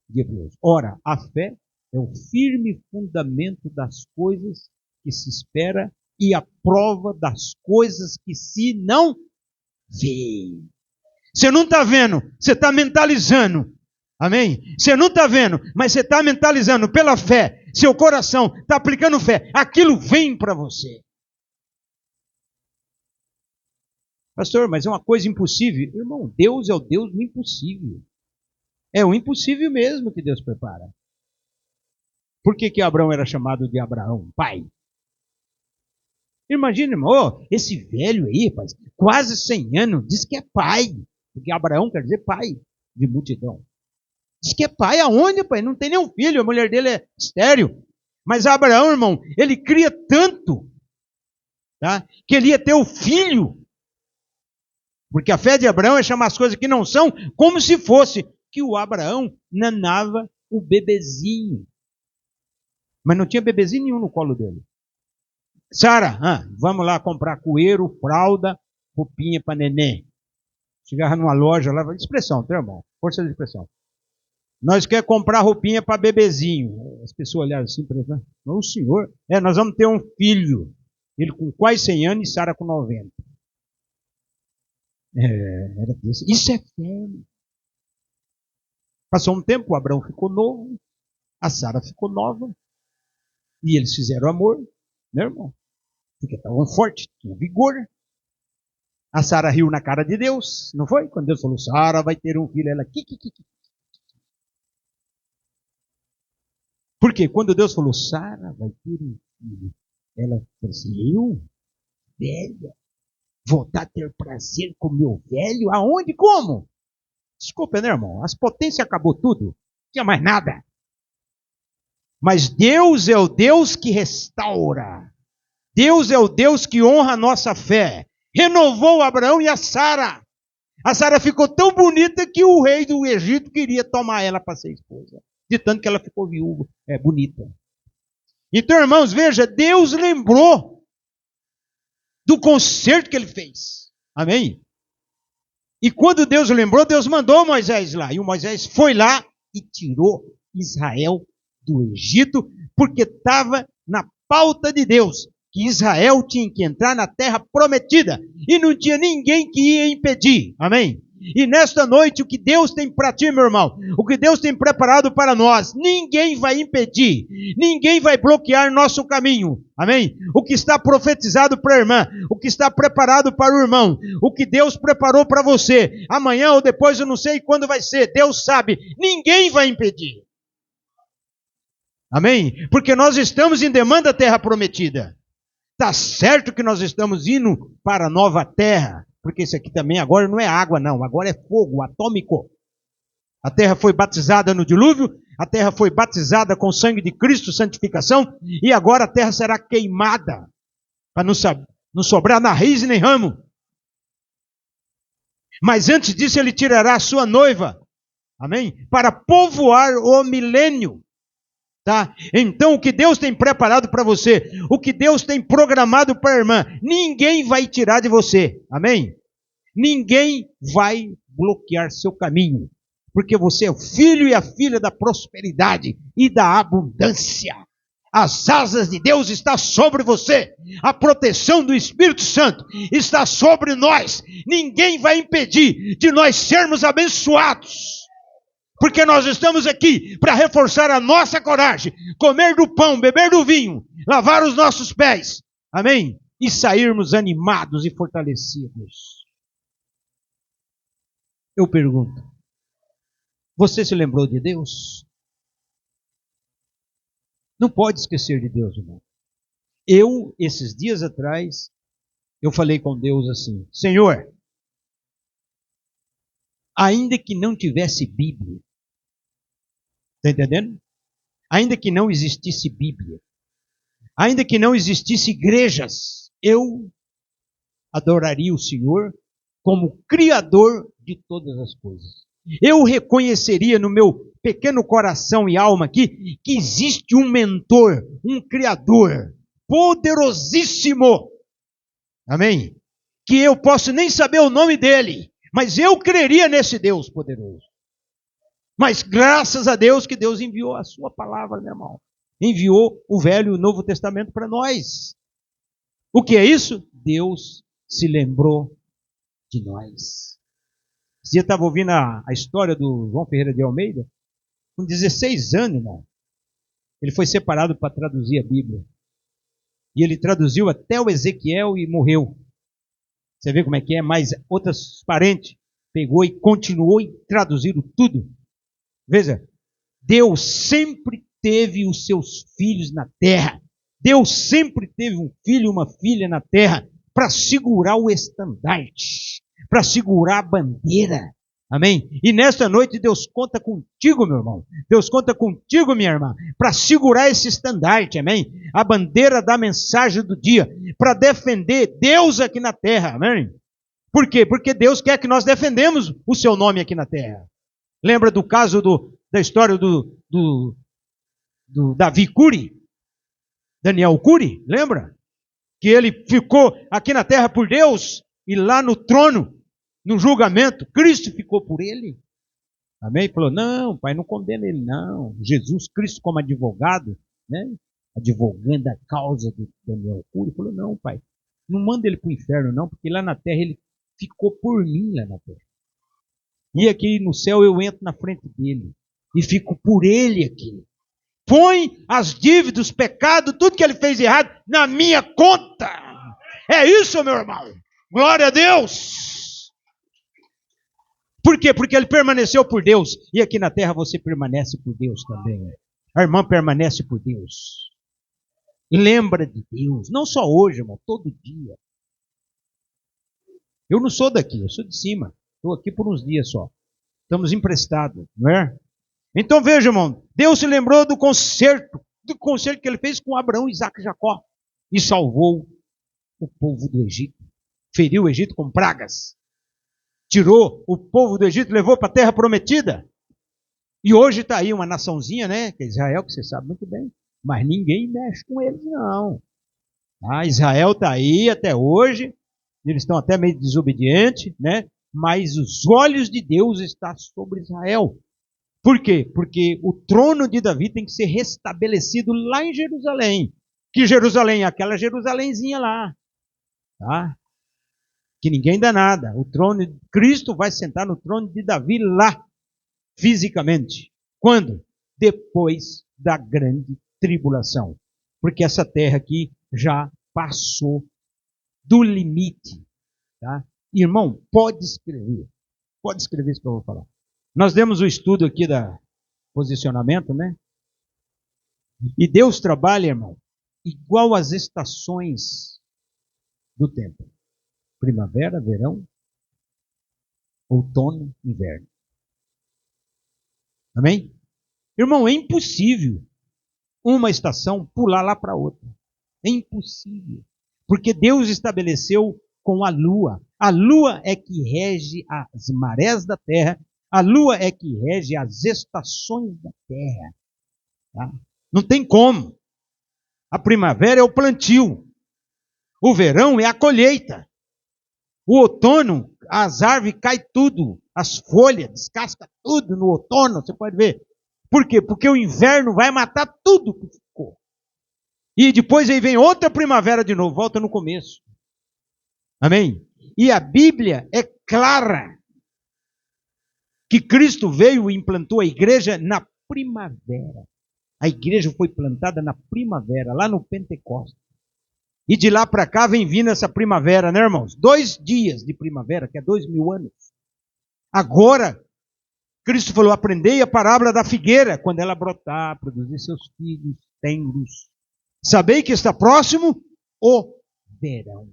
de Hebreus. Ora, a fé é o firme fundamento das coisas que se espera e a prova das coisas que se não vê. Você não está vendo, você está mentalizando. Amém? Você não está vendo, mas você está mentalizando pela fé. Seu coração está aplicando fé. Aquilo vem para você. Pastor, mas é uma coisa impossível. Irmão, Deus é o Deus do impossível. É o impossível mesmo que Deus prepara. Por que Abraão era chamado de Abraão, pai? Imagina, irmão, esse velho aí, rapaz, quase 100 anos, diz que é pai. Porque Abraão quer dizer pai de multidão. Diz que é pai aonde, pai? Não tem nenhum filho, a mulher dele é estéril. Mas Abraão, irmão, ele cria tanto, tá? Que ele ia ter o filho. Porque a fé de Abraão é chamar as coisas que não são como se fosse. Que o Abraão nanava o bebezinho. Mas não tinha bebezinho nenhum no colo dele. Sara, vamos lá comprar coeiro, fralda, roupinha para neném. Chegava numa loja lá, expressão, tá, irmão? Força de expressão. Nós queremos comprar roupinha para bebezinho. As pessoas olharam assim para ele, não, o senhor, nós vamos ter um filho. Ele com quase 100 anos e Sara com 90. Era desse. Isso é fé. Passou um tempo, o Abraão ficou novo, a Sara ficou nova, e eles fizeram amor, né, irmão? Porque estavam fortes, tinham vigor. A Sara riu na cara de Deus, não foi? Quando Deus falou, Sara vai ter um filho, ela... Por quê? Quando Deus falou, Sara vai ter um filho, ela falou assim, eu, velha, voltar a ter prazer com meu velho? Aonde? Como? Desculpa, né, irmão? As potências acabou tudo. Não tinha mais nada. Mas Deus é o Deus que restaura. Deus é o Deus que honra a nossa fé. Renovou Abraão e a Sara. A Sara ficou tão bonita que o rei do Egito queria tomar ela para ser esposa. De tanto que ela ficou viúva. Bonita. Então, irmãos, veja, Deus lembrou do concerto que ele fez. Amém? E quando Deus lembrou, Deus mandou Moisés lá. E o Moisés foi lá e tirou Israel do Egito, porque estava na pauta de Deus, que Israel tinha que entrar na terra prometida. E não tinha ninguém que ia impedir. Amém? E nesta noite, o que Deus tem para ti, meu irmão, o que Deus tem preparado para nós, ninguém vai impedir, ninguém vai bloquear nosso caminho, amém? O que está profetizado para a irmã, o que está preparado para o irmão, o que Deus preparou para você, amanhã ou depois, eu não sei quando vai ser, Deus sabe, ninguém vai impedir, amém? Porque nós estamos em demanda da terra prometida, está certo que nós estamos indo para a nova terra, porque isso aqui também agora não é água não, agora é fogo atômico. A terra foi batizada no dilúvio, a terra foi batizada com o sangue de Cristo, santificação, e agora a terra será queimada, para não sobrar na raiz nem ramo. Mas antes disso ele tirará a sua noiva, amém? Para povoar o milênio. Tá? Então o que Deus tem preparado para você, o que Deus tem programado para a irmã, ninguém vai tirar de você, amém? Ninguém vai bloquear seu caminho, porque você é o filho e a filha da prosperidade e da abundância. As asas de Deus estão sobre você, a proteção do Espírito Santo está sobre nós, ninguém vai impedir de nós sermos abençoados. Porque nós estamos aqui para reforçar a nossa coragem, comer do pão, beber do vinho, lavar os nossos pés, amém? E sairmos animados e fortalecidos. Eu pergunto, você se lembrou de Deus? Não pode esquecer de Deus, irmão. Esses dias atrás, eu falei com Deus assim: Senhor, ainda que não tivesse Bíblia, está entendendo? Ainda que não existisse Bíblia, ainda que não existisse igrejas, eu adoraria o Senhor como Criador de todas as coisas. Eu reconheceria no meu pequeno coração e alma aqui que existe um mentor, um Criador poderosíssimo. Amém? Que eu posso nem saber o nome dele, mas eu creria nesse Deus poderoso. Mas graças a Deus que Deus enviou a sua palavra, meu irmão. Enviou o Velho e o Novo Testamento para nós. O que é isso? Deus se lembrou de nós. Esse dia eu estava ouvindo a história do João Ferreira de Almeida. Com 16 anos, irmão, ele foi separado para traduzir a Bíblia. E ele traduziu até o Ezequiel e morreu. Você vê como é que é? Mas outros parentes pegou e continuou e traduziram tudo. Veja, Deus sempre teve os seus filhos na terra. Deus sempre teve um filho e uma filha na terra para segurar o estandarte, para segurar a bandeira. Amém? E nesta noite Deus conta contigo, meu irmão. Deus conta contigo, minha irmã, para segurar esse estandarte, amém? A bandeira da mensagem do dia, para defender Deus aqui na terra, amém? Por quê? Porque Deus quer que nós defendemos o seu nome aqui na terra. Lembra do caso da história do Davi Cury? Daniel Cury, lembra? Que ele ficou aqui na terra por Deus e lá no trono, no julgamento, Cristo ficou por ele. Amém? Falou, não, pai, não condena ele, não. Jesus Cristo como advogado, né? Advogando a causa do Daniel Cury, falou, não, pai, não manda ele para o inferno, não, porque lá na terra ele ficou por mim lá na terra. E aqui no céu eu entro na frente dele e fico por ele aqui. Põe as dívidas, os pecados, tudo que ele fez errado na minha conta. É isso, meu irmão. Glória a Deus. Por quê? Porque ele permaneceu por Deus. E aqui na terra você permanece por Deus também. A irmã permanece por Deus. Lembra de Deus. Não só hoje, irmão, todo dia. Eu não sou daqui, eu sou de cima. Estou aqui por uns dias só. Estamos emprestados, não é? Então veja, irmão, Deus se lembrou do concerto que ele fez com Abraão, Isaac e Jacó. E salvou o povo do Egito. Feriu o Egito com pragas. Tirou o povo do Egito, levou para a terra prometida. E hoje está aí uma naçãozinha, né? Que é Israel, que você sabe muito bem. Mas ninguém mexe com eles, não. Israel está aí até hoje. Eles estão até meio desobedientes, né? Mas os olhos de Deus estão sobre Israel. Por quê? Porque o trono de Davi tem que ser restabelecido lá em Jerusalém. Que Jerusalém é aquela Jerusalemzinha lá. Tá? Que ninguém dá nada. O trono de Cristo vai sentar no trono de Davi lá, fisicamente. Quando? Depois da grande tribulação. Porque essa terra aqui já passou do limite. Tá? Irmão, pode escrever isso que eu vou falar. Nós demos o estudo aqui da posicionamento, né? E Deus trabalha, irmão, igual às estações do tempo. Primavera, verão, outono, inverno. Amém? Irmão, é impossível uma estação pular lá para outra. É impossível. Porque Deus estabeleceu com a lua. A lua é que rege as marés da terra. A lua é que rege as estações da terra. Tá? Não tem como. A primavera é o plantio. O verão é a colheita. O outono, as árvores caem tudo. As folhas, descasca tudo no outono, você pode ver. Por quê? Porque o inverno vai matar tudo que ficou. E depois aí vem outra primavera de novo, volta no começo. Amém? E a Bíblia é clara que Cristo veio e implantou a igreja na primavera. A igreja foi plantada na primavera, lá no Pentecostes. E de lá para cá vem vindo essa primavera, né, irmãos? 2 dias de primavera, que é 2000 anos. Agora, Cristo falou, aprendei a parábola da figueira, quando ela brotar, produzir seus filhos, tenros, Sabei que está próximo o verão.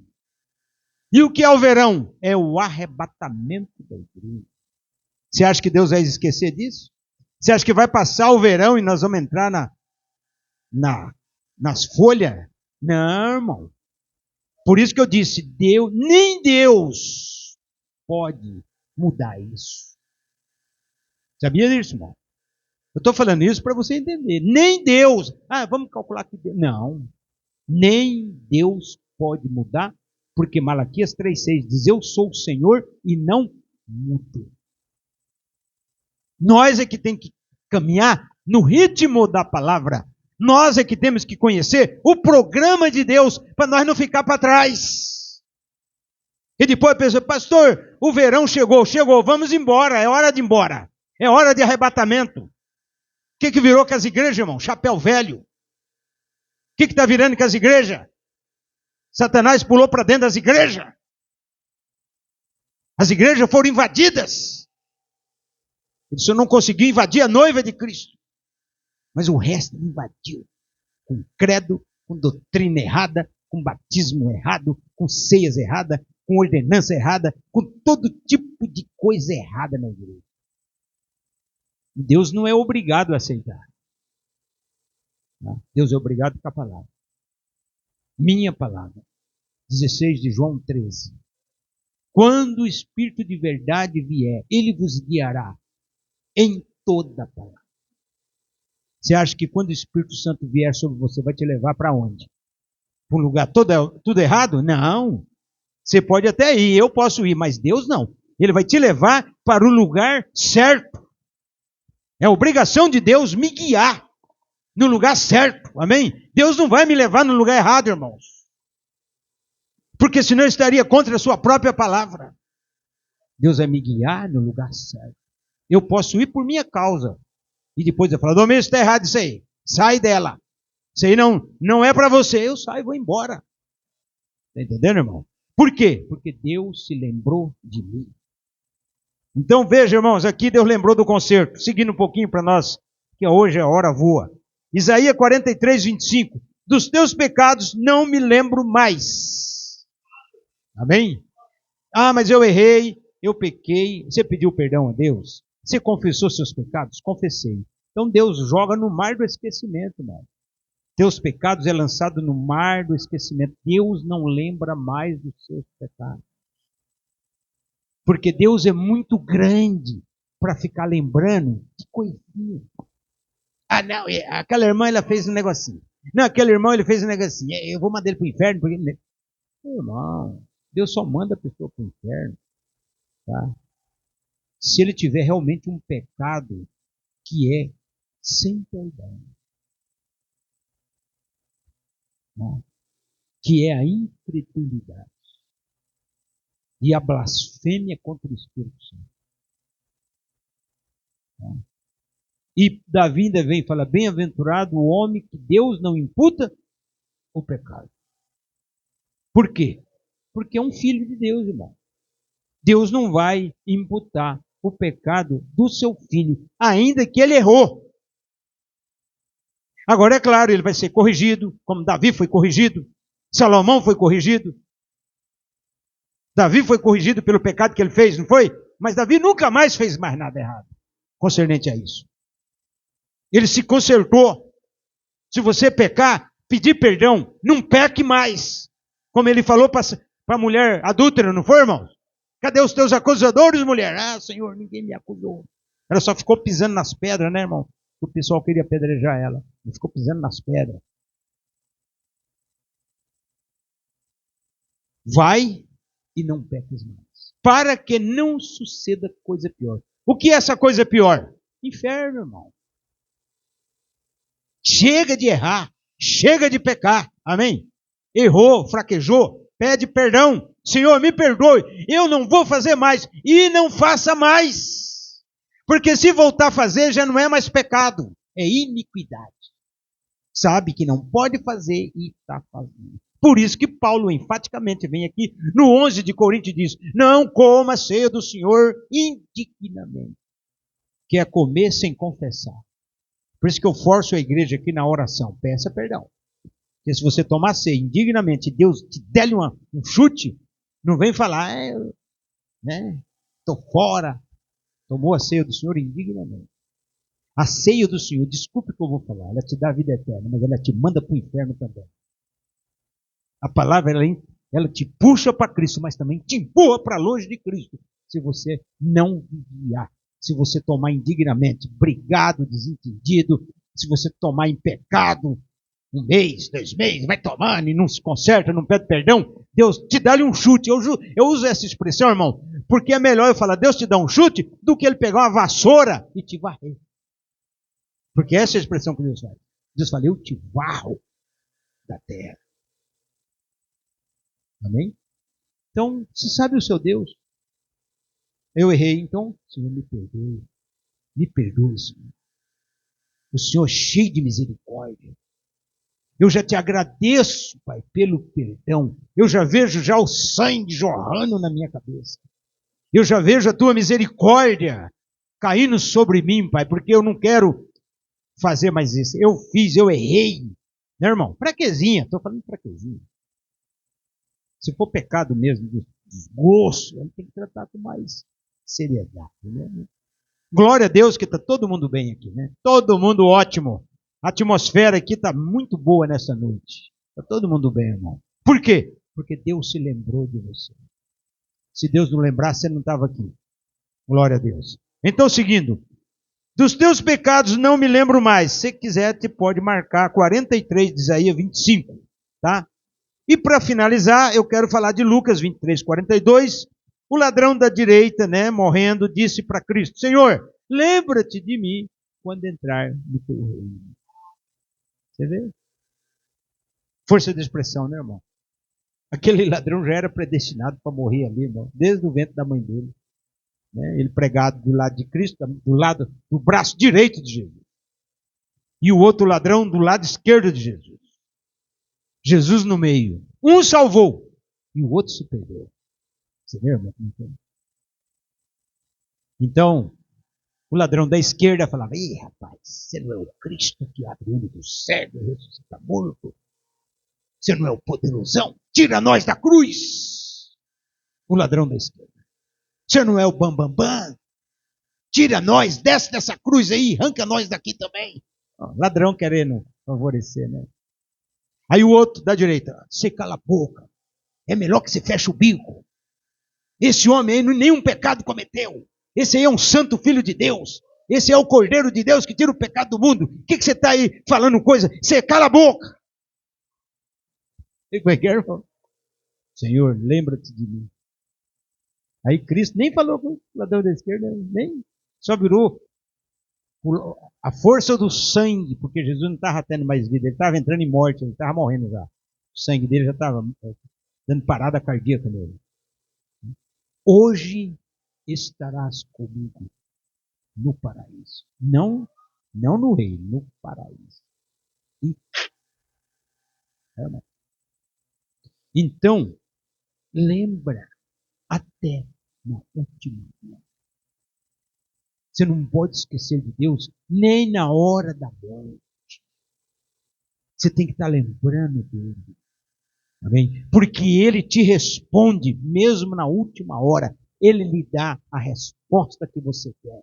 E o que é o verão? É o arrebatamento da igreja. Você acha que Deus vai esquecer disso? Você acha que vai passar o verão e nós vamos entrar nas folhas? Não, irmão. Por isso que eu disse, nem Deus pode mudar isso. Sabia disso, irmão? Eu estou falando isso para você entender. Nem Deus. Vamos calcular que Deus. Não. Nem Deus pode mudar, porque Malaquias 3,6 diz, eu sou o Senhor e não mudo. Nós é que tem que caminhar no ritmo da palavra. Nós é que temos que conhecer o programa de Deus para nós não ficar para trás. E depois a pessoa, pastor, o verão chegou, vamos embora, é hora de ir embora. É hora de arrebatamento. O que virou com as igrejas, irmão? Chapéu velho. O que está virando com as igrejas? Satanás pulou para dentro das igrejas. As igrejas foram invadidas. Ele só não conseguiu invadir a noiva de Cristo. Mas o resto invadiu. Com credo, com doutrina errada, com batismo errado, com ceias erradas, com ordenança errada, com todo tipo de coisa errada na igreja. Deus não é obrigado a aceitar. Deus é obrigado com a palavra. Minha palavra. 16 de João 13. Quando o Espírito de verdade vier, ele vos guiará em toda a palavra. Você acha que quando o Espírito Santo vier sobre você, vai te levar para onde? Para um lugar tudo errado? Não. Você pode até ir, eu posso ir, mas Deus não. Ele vai te levar para o lugar certo. É obrigação de Deus me guiar no lugar certo. Amém? Deus não vai me levar no lugar errado, irmãos. Porque senão eu estaria contra a sua própria palavra. Deus vai me guiar no lugar certo. Eu posso ir por minha causa. E depois eu falo, Domingos, está errado isso aí. Sai dela. Isso aí não é para você. Eu saio e vou embora. Está entendendo, irmão? Por quê? Porque Deus se lembrou de mim. Então veja, irmãos, aqui Deus lembrou do concerto. Seguindo um pouquinho para nós, que hoje a hora voa. Isaías 43, 25. Dos teus pecados não me lembro mais. Amém? Mas eu errei, eu pequei. Você pediu perdão a Deus? Você confessou seus pecados? Confessei. Então Deus joga no mar do esquecimento, irmão. Teus pecados é lançado no mar do esquecimento. Deus não lembra mais dos seus pecados. Porque Deus é muito grande para ficar lembrando de coisinha. Não, aquela irmã ela fez um negocinho. Não, aquele irmão ele fez um negocinho. Eu vou mandar ele para o inferno. Porque... Irmão, Deus só manda a pessoa para o inferno. Tá? Se ele tiver realmente um pecado que é sem perdão. Não? Que é a incredulidade. E a blasfêmia contra o Espírito Santo. Não? E Davi ainda vem e fala, bem-aventurado o homem que Deus não imputa o pecado. Por quê? Porque é um filho de Deus, irmão. Deus não vai imputar o pecado do seu filho, ainda que ele errou. Agora, é claro, ele vai ser corrigido, como Davi foi corrigido, Salomão foi corrigido. Davi foi corrigido pelo pecado que ele fez, não foi? Mas Davi nunca mais fez mais nada errado concernente a isso. Ele se consertou. Se você pecar, pedir perdão, não peque mais. Como ele falou para a mulher adúltera, não foi, irmão? Cadê os teus acusadores, mulher? Senhor, ninguém me acusou. Ela só ficou pisando nas pedras, né, irmão? O pessoal queria apedrejar ela. Ela ficou pisando nas pedras. Vai e não peques mais. Para que não suceda coisa pior. O que é essa coisa pior? Inferno, irmão. Chega de errar. Chega de pecar. Amém? Errou, fraquejou, pede perdão. Senhor, me perdoe. Eu não vou fazer mais. E não faça mais. Porque se voltar a fazer, já não é mais pecado. É iniquidade. Sabe que não pode fazer e está fazendo. Por isso que Paulo enfaticamente vem aqui no 11 de Coríntios e diz, não coma a ceia do Senhor indignamente. Que é comer sem confessar. Por isso que eu forço a igreja aqui na oração. Peça perdão. Porque se você tomar ceia indignamente, Deus te der um chute, não vem falar, né? Estou fora. Tomou a ceia do Senhor indignamente. A ceia do Senhor, desculpe o que eu vou falar, ela te dá a vida eterna, mas ela te manda para o inferno também. A palavra, ela te puxa para Cristo, mas também te empurra para longe de Cristo, se você não vigiar. Se você tomar indignamente, brigado, desentendido, se você tomar em pecado, 1 mês, 2 meses, vai tomando e não se conserta, não pede perdão, Deus te dá-lhe um chute. Eu uso essa expressão, irmão, porque é melhor eu falar, Deus te dá um chute, do que ele pegar uma vassoura e te varrer. Porque essa é a expressão que Deus faz. Deus fala, eu te varro da terra. Amém? Então, você sabe o seu Deus. Eu errei, então, Senhor, me perdoe. Me perdoe, Senhor. O Senhor é cheio de misericórdia. Eu já te agradeço, Pai, pelo perdão. Eu já vejo o sangue jorrando na minha cabeça. Eu já vejo a tua misericórdia caindo sobre mim, Pai, porque eu não quero fazer mais isso. Eu fiz, eu errei. Né, irmão? Fraquezinha, estou falando fraquezinha. Se for pecado mesmo, desgosto, ele tem que tratar com mais seriedade. Né? Glória a Deus que está todo mundo bem aqui, né? Todo mundo ótimo. A atmosfera aqui está muito boa nessa noite. Está todo mundo bem, irmão. Por quê? Porque Deus se lembrou de você. Se Deus não lembrasse, você não estava aqui. Glória a Deus. Então, seguindo. Dos teus pecados não me lembro mais. Se quiser, você pode marcar 43 de Isaías 25. Tá? E para finalizar, eu quero falar de Lucas 23, 42. O ladrão da direita, né, morrendo, disse para Cristo, Senhor, lembra-te de mim quando entrar no teu reino. Você vê? Força de expressão, né, irmão? Aquele ladrão já era predestinado para morrer ali, irmão, desde o ventre da mãe dele. Né? Ele pregado do lado de Cristo, do lado do braço direito de Jesus. E o outro ladrão do lado esquerdo de Jesus. Jesus no meio. Um salvou e o outro se perdeu. Você vê, irmão? Então, o ladrão da esquerda falava, ih, rapaz, você não é o Cristo que abre o olho do cego e ressuscita morto? Você não é o poderosão? Tira nós da cruz! O ladrão da esquerda. Você não é o bambambam? Bam, bam. Tira nós, desce dessa cruz aí, arranca nós daqui também. Ladrão querendo favorecer, né? Aí o outro da direita, você cala a boca. É melhor que você feche o bico. Esse homem aí nenhum pecado cometeu. Esse aí é um santo filho de Deus. Esse é o Cordeiro de Deus que tira o pecado do mundo. O que você está aí falando coisa? Você cala a boca. Como é que é, irmão? Senhor, lembra-te de mim. Aí Cristo nem falou com o ladrão da esquerda, nem só virou a força do sangue, porque Jesus não estava tendo mais vida, ele estava entrando em morte, ele estava morrendo já. O sangue dele já estava dando parada cardíaca nele. Hoje estarás comigo no paraíso. Não no reino, no paraíso. Então, lembra até na última hora. Você não pode esquecer de Deus nem na hora da morte. Você tem que estar lembrando dele. Amém? Porque ele te responde mesmo na última hora. Ele lhe dá a resposta que você quer.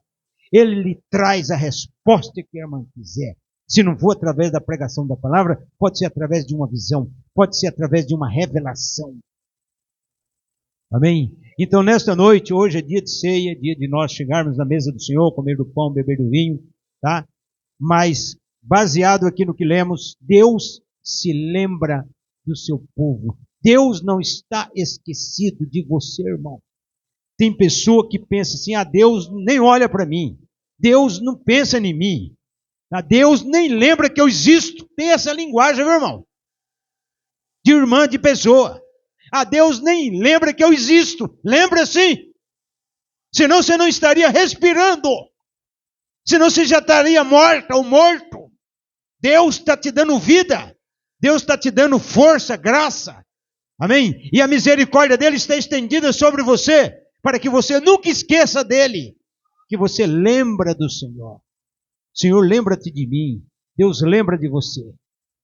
Ele lhe traz a resposta que a irmã quiser. Se não for através da pregação da palavra, pode ser através de uma visão, pode ser através de uma revelação. Amém? Então, nesta noite, hoje é dia de ceia, dia de nós chegarmos na mesa do Senhor, comer do pão, beber do vinho, tá? Mas, baseado aqui no que lemos, Deus se lembra do seu povo. Deus não está esquecido de você, irmão. Tem pessoa que pensa assim, Deus nem olha para mim. Deus não pensa em mim. Deus nem lembra que eu existo. Tem essa linguagem, meu irmão. De irmã, de pessoa. Deus nem lembra que eu existo. Lembra sim. Senão você não estaria respirando. Senão você já estaria morta ou morto. Deus está te dando vida. Deus está te dando força, graça. Amém? E a misericórdia dele está estendida sobre você. Para que você nunca esqueça dele. Que você lembra do Senhor. Senhor, lembra-te de mim. Deus lembra de você.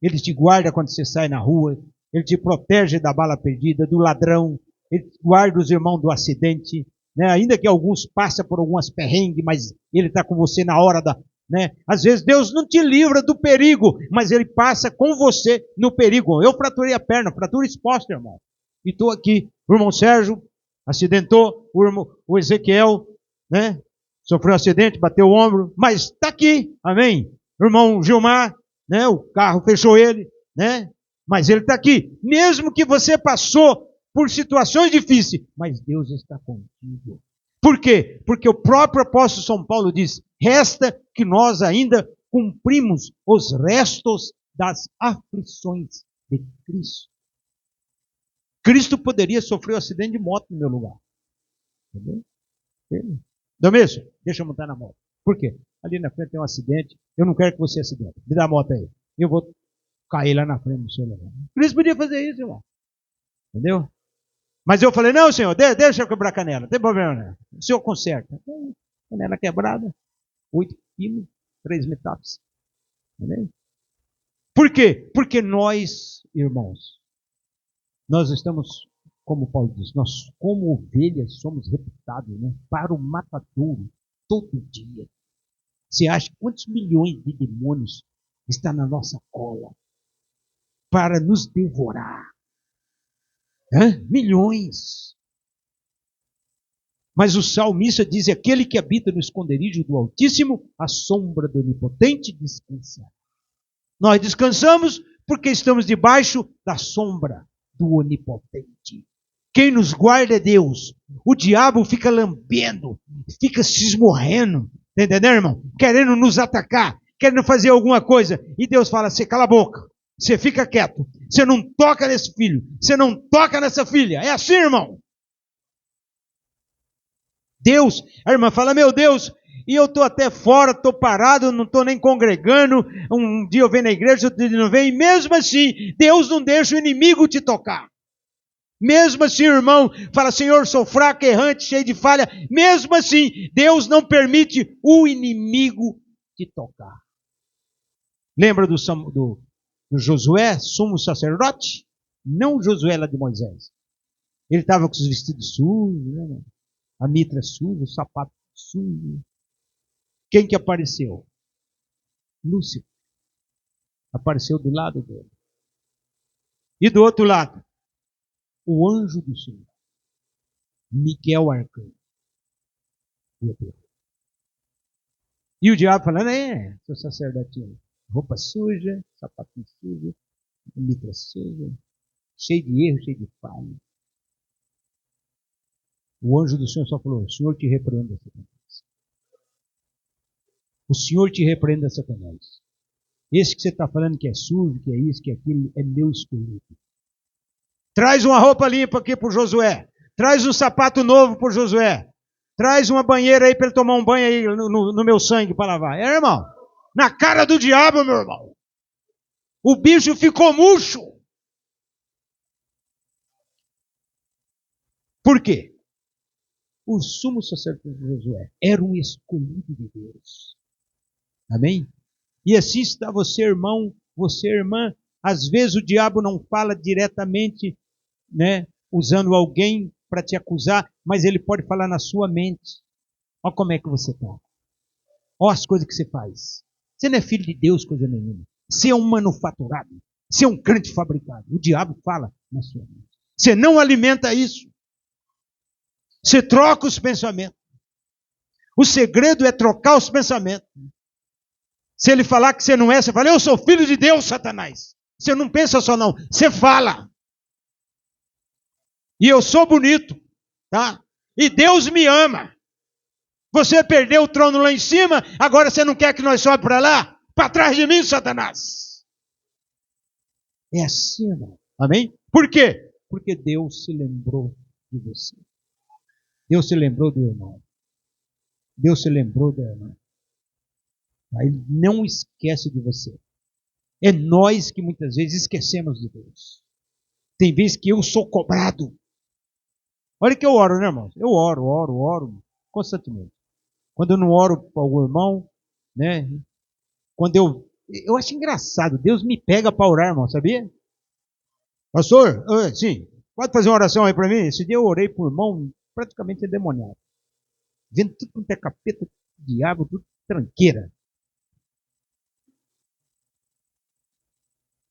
Ele te guarda quando você sai na rua. Ele te protege da bala perdida, do ladrão. Ele guarda os irmãos do acidente. Né? Ainda que alguns passem por algumas perrengues, mas Ele está com você na hora da... Né? Às vezes Deus não te livra do perigo, mas Ele passa com você no perigo. Eu fraturei a perna, fratura exposta, irmão. E estou aqui. O irmão Sérgio acidentou, o Ezequiel, né? Sofreu um acidente, bateu o ombro, mas está aqui, amém? O irmão Gilmar, né? O carro fechou ele, né? Mas ele está aqui. Mesmo que você passou por situações difíceis, mas Deus está contigo. Por quê? Porque o próprio apóstolo São Paulo diz, resta que nós ainda cumprimos os restos das aflições de Cristo. Cristo poderia sofrer um acidente de moto no meu lugar. Entendeu? Domêncio, deixa eu montar na moto. Por quê? Ali na frente tem um acidente, eu não quero que você acidente. Me dá a moto aí. Eu vou cair lá na frente do seu lugar. Cristo podia fazer isso, irmão. Entendeu? Mas eu falei, não, senhor, deixa eu quebrar a canela. Não tem problema, não. O senhor conserta. Canela quebrada, 8 quilos, 3 metades. Entendeu? Por quê? Porque nós, irmãos, nós estamos, como Paulo diz, nós como ovelhas somos reputados, né, para o matadouro todo dia. Você acha quantos milhões de demônios estão na nossa cola para nos devorar? Milhões. Mas o salmista diz, aquele que habita no esconderijo do Altíssimo, a sombra do Onipotente descansa. Nós descansamos porque estamos debaixo da sombra do Onipotente. Quem nos guarda é Deus. O diabo fica lambendo, fica se esmorrendo, tá entendendo, irmão? Querendo nos atacar, querendo fazer alguma coisa. E Deus fala, você cala a boca, você fica quieto, você não toca nesse filho, você não toca nessa filha. É assim, irmão. Deus, a irmã fala, meu Deus, e eu estou até fora, estou parado, não estou nem congregando, um dia eu venho na igreja, outro dia não venho, e mesmo assim, Deus não deixa o inimigo te tocar. Mesmo assim, irmão, fala, Senhor, sou fraco, errante, cheio de falha, mesmo assim, Deus não permite o inimigo te tocar. Lembra do Josué, sumo sacerdote? Não o Josué lá de Moisés. Ele estava com os vestidos sujos, né? A mitra suja, o sapato sujo. Quem que apareceu? Lúcifer. Apareceu do lado dele. E do outro lado, o anjo do Senhor. Miguel Arcanjo. E o diabo falando, seu sacerdotinho, roupa suja, sapato sujo, mitra suja, cheio de erro, cheio de falha. O anjo do Senhor só falou, o Senhor te repreenda, Satanás. O Senhor te repreenda, Satanás. Esse que você está falando que é sujo, que é isso, que é aquilo, é meu escolhido. Traz uma roupa limpa aqui para o Josué. Traz um sapato novo para o Josué. Traz uma banheira aí para ele tomar um banho aí no meu sangue para lavar. Irmão, na cara do diabo, meu irmão. O bicho ficou murcho. Por quê? O sumo sacerdote Josué era um escolhido de Deus. Amém? E assim está você, irmão, você, irmã. Às vezes o diabo não fala diretamente, né, usando alguém para te acusar, mas ele pode falar na sua mente. Olha como é que você está. Olha as coisas que você faz. Você não é filho de Deus, coisa nenhuma. Você é um manufaturado. Você é um crente fabricado. O diabo fala na sua mente. Você não alimenta isso. Você troca os pensamentos. O segredo é trocar os pensamentos. Se ele falar que você não é, você fala, eu sou filho de Deus, Satanás. Você não pensa só não, você fala. E eu sou bonito, tá? E Deus me ama. Você perdeu o trono lá em cima, agora você não quer que nós sobe para lá? Para trás de mim, Satanás. É assim, irmão. Amém? Por quê? Porque Deus se lembrou de você. Deus se lembrou do irmão. Deus se lembrou da irmã. Ele não esquece de você. É nós que muitas vezes esquecemos de Deus. Tem vezes que eu sou cobrado. Olha que eu oro, né, irmão? Eu oro constantemente. Quando eu não oro para algum irmão, né? Quando Eu acho engraçado, Deus me pega para orar, irmão, sabia? Pastor, sim, pode fazer uma oração aí para mim? Esse dia eu orei por irmão praticamente endemoniado. Vendo tudo quanto é capeta, diabo, tudo tranqueira.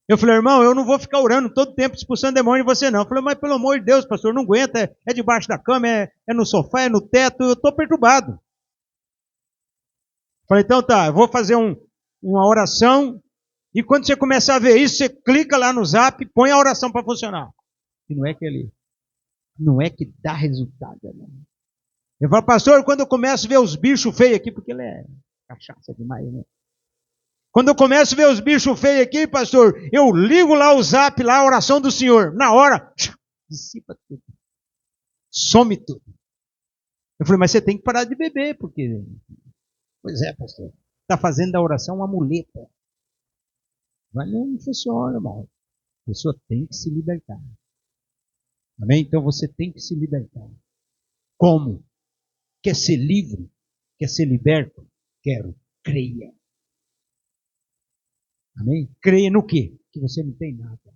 Eu falei, irmão, eu não vou ficar orando todo tempo expulsando demônio de você não. Eu falei, mas pelo amor de Deus, pastor, não aguenta, é debaixo da cama, é no sofá, é no teto, eu estou perturbado. Eu falei, então tá, eu vou fazer uma oração, e quando você começar a ver isso, você clica lá no Zap, põe a oração para funcionar. E não é que dá resultado. Não. Eu falo, pastor, quando eu começo a ver os bichos feios aqui, porque ele é cachaça demais, né? Quando eu começo a ver os bichos feios aqui, pastor, eu ligo lá o Zap, lá a oração do Senhor. Na hora, dissipa tudo. Some tudo. Eu falei, mas você tem que parar de beber, porque... Pois é, pastor. Está fazendo da oração uma muleta. Mas não funciona, irmão. A pessoa tem que se libertar. Amém? Então você tem que se libertar. Como? Quer ser livre? Quer ser liberto? Quero. Creia. Amém? Creia no quê? Que você não tem nada.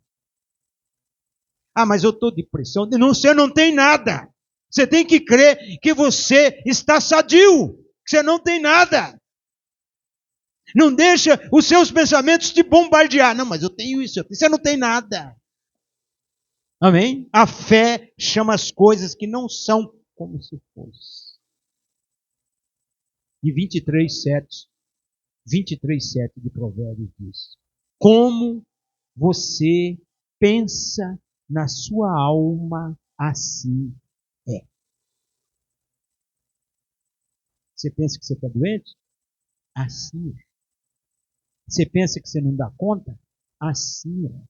Ah, mas eu estou de depressão. Não, você não tem nada. Você tem que crer que você está sadio. Que você não tem nada. Não deixa os seus pensamentos te bombardear. Não, mas eu tenho isso. Você não tem nada. Amém? A fé chama as coisas que não são como se fosse. E 23:7 de Provérbios diz: como você pensa na sua alma, assim é. Você pensa que você está doente? Assim é. Você pensa que você não dá conta? Assim é.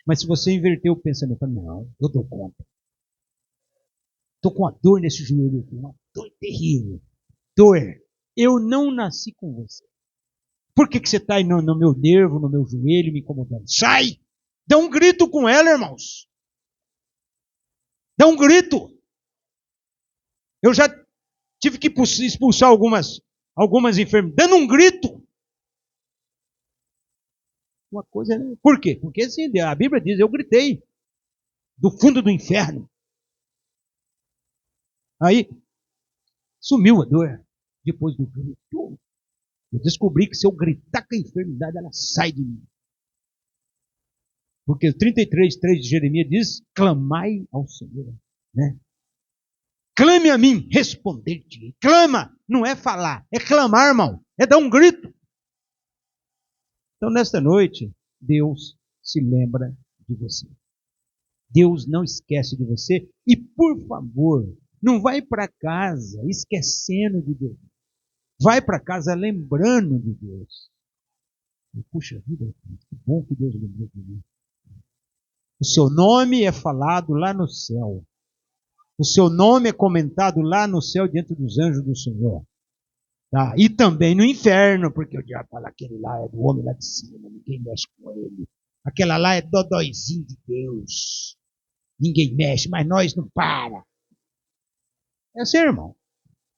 Mas se você inverter o pensamento, não, eu dou conta. Estou com uma dor nesse joelho aqui, uma dor terrível. Dor, eu não nasci com você. Por que você está aí no meu nervo, no meu joelho, me incomodando? Sai! Dá um grito com ela, irmãos. Dá um grito. Eu já tive que expulsar algumas enfermidades, dando um grito. Uma coisa, né? Por quê? Porque assim, a Bíblia diz, eu gritei do fundo do inferno. Aí, sumiu a dor. Depois do grito, eu descobri que se eu gritar com a enfermidade, ela sai de mim. Porque o 33:3 de Jeremias diz, clamai ao Senhor. Né? Clame a mim, responder-te. Clama, não é falar, é clamar, irmão. É dar um grito. Então, nesta noite, Deus se lembra de você. Deus não esquece de você. E, por favor, não vai para casa esquecendo de Deus. Vai para casa lembrando de Deus. E, puxa vida, que bom que Deus lembrou de mim. O seu nome é falado lá no céu. O seu nome é comentado lá no céu diante dos anjos do Senhor. Tá? E também no inferno, porque o diabo fala, aquele lá é do homem lá de cima, ninguém mexe com ele. Aquela lá é dodóizinho de Deus. Ninguém mexe, mas nós não para. É assim, irmão.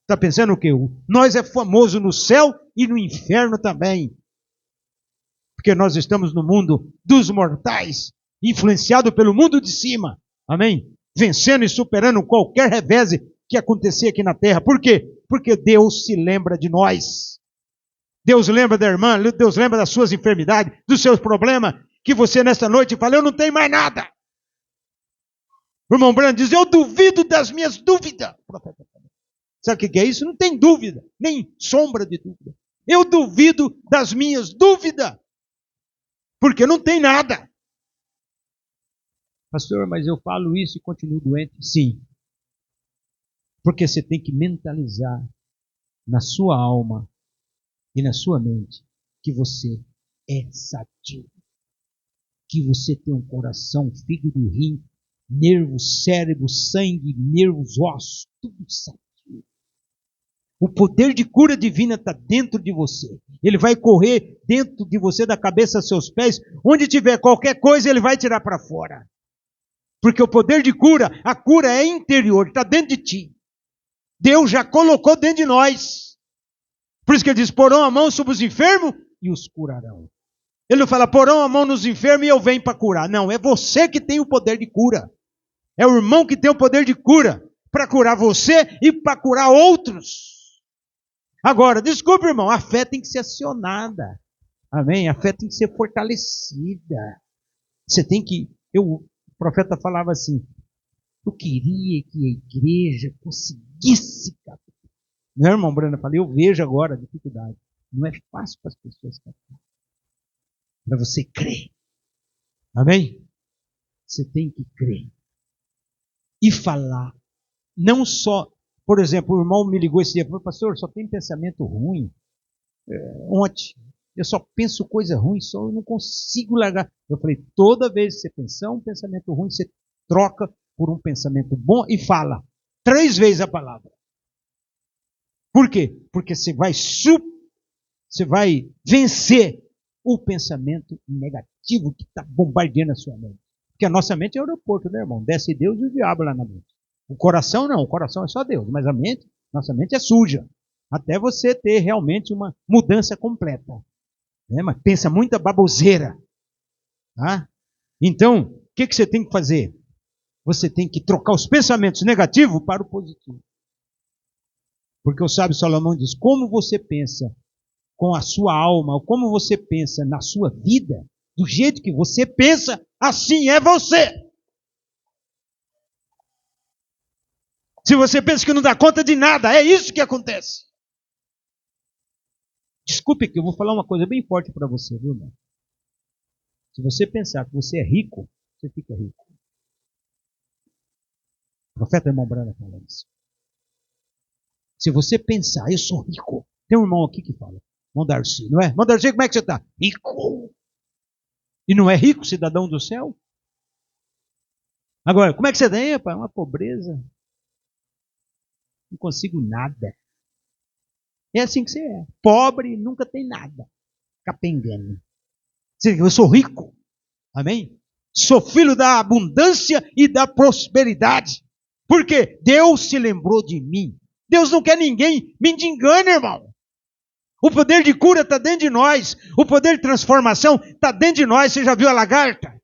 Está pensando o quê? Nós é famoso no céu e no inferno também. Porque nós estamos no mundo dos mortais, influenciado pelo mundo de cima. Amém? Vencendo e superando qualquer revés que acontecer aqui na terra. Por quê? Porque Deus se lembra de nós. Deus lembra da irmã, Deus lembra das suas enfermidades, dos seus problemas, que você nesta noite fala, eu não tenho mais nada. O irmão Brando diz, eu duvido das minhas dúvidas. Sabe o que é isso? Não tem dúvida, nem sombra de dúvida. Eu duvido das minhas dúvidas, porque não tem nada. Pastor, mas eu falo isso e continuo doente? Sim. Porque você tem que mentalizar na sua alma e na sua mente que você é sadio. Que você tem um coração, fígado, rim, nervo, cérebro, sangue, nervos, ossos, tudo sadio. O poder de cura divina está dentro de você. Ele vai correr dentro de você, da cabeça aos seus pés. Onde tiver qualquer coisa, ele vai tirar para fora. Porque o poder de cura, a cura é interior, está dentro de ti. Deus já colocou dentro de nós. Por isso que ele diz, porão a mão sobre os enfermos e os curarão. Ele não fala, porão a mão nos enfermos e eu venho para curar. Não, é você que tem o poder de cura. É o irmão que tem o poder de cura para curar você e para curar outros. Agora, desculpe, irmão, a fé tem que ser acionada. Amém? A fé tem que ser fortalecida. Você tem que... O profeta falava assim, eu queria que a igreja conseguisse. Não é, irmão Brana? Eu falei, eu vejo agora a dificuldade. Não é fácil para as pessoas captarem. Para você crer. Amém? Você tem que crer. E falar. Não só, por exemplo, o irmão me ligou esse dia e falou, pastor, só tem pensamento ruim. Ontem, eu só penso coisa ruim, só eu não consigo largar. Eu falei, toda vez que você pensar um pensamento ruim, você troca por um pensamento bom e fala 3 vezes a palavra. Por quê? Porque você vai vencer o pensamento negativo que está bombardeando a sua mente. Porque a nossa mente é o aeroporto, né, irmão? Desce Deus e o diabo lá na mente. O coração não, o coração é só Deus. Mas nossa mente é suja. Até você ter realmente uma mudança completa. Né? Mas pensa muita baboseira. Tá? Então, o que você tem que fazer? Você tem que trocar os pensamentos negativos para o positivo. Porque o sábio Salomão diz, como você pensa com a sua alma, ou como você pensa na sua vida, do jeito que você pensa, assim é você. Se você pensa que não dá conta de nada, é isso que acontece. Desculpe que eu vou falar uma coisa bem forte para você, viu, irmão? Se você pensar que você é rico, você fica rico. O profeta irmão Brana fala isso. Se você pensar, eu sou rico. Tem um irmão aqui que fala, irmão Darcy, não é? Irmão Darcy, como é que você está? Rico. E não é rico, cidadão do céu? Agora, como é que você tem, pai? Uma pobreza. Não consigo nada. É assim que você é. Pobre, nunca tem nada. Capengando. Eu sou rico. Amém? Sou filho da abundância e da prosperidade. Porque Deus se lembrou de mim. Deus não quer ninguém mendigando, irmão. O poder de cura está dentro de nós. O poder de transformação está dentro de nós. Você já viu a lagarta?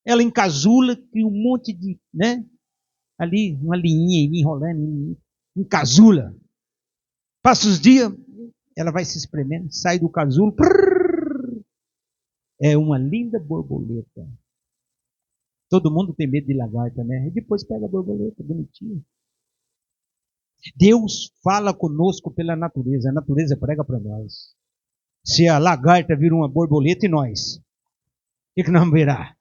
Ela encasula, cria um monte de, né? Ali, uma linhinha enrolando, encasula. Passa os dias, ela vai se espremendo, sai do casulo. É uma linda borboleta. Todo mundo tem medo de lagarta, né? E depois pega a borboleta, bonitinha. Deus fala conosco pela natureza. A natureza prega para nós. Se a lagarta vira uma borboleta e nós, o que nós vamos virar?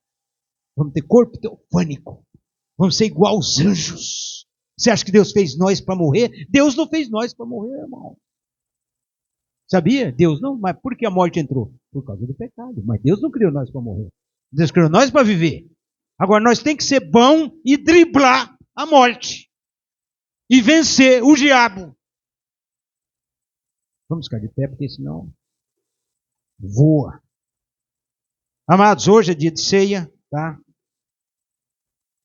Vamos ter corpo teofânico. Vamos ser igual aos anjos. Você acha que Deus fez nós para morrer? Deus não fez nós para morrer, irmão. Sabia? Deus não. Mas por que a morte entrou? Por causa do pecado. Mas Deus não criou nós para morrer. Deus criou nós para viver. Agora, nós temos que ser bom e driblar a morte. E vencer o diabo. Vamos ficar de pé, porque senão voa. Amados, hoje é dia de ceia, tá?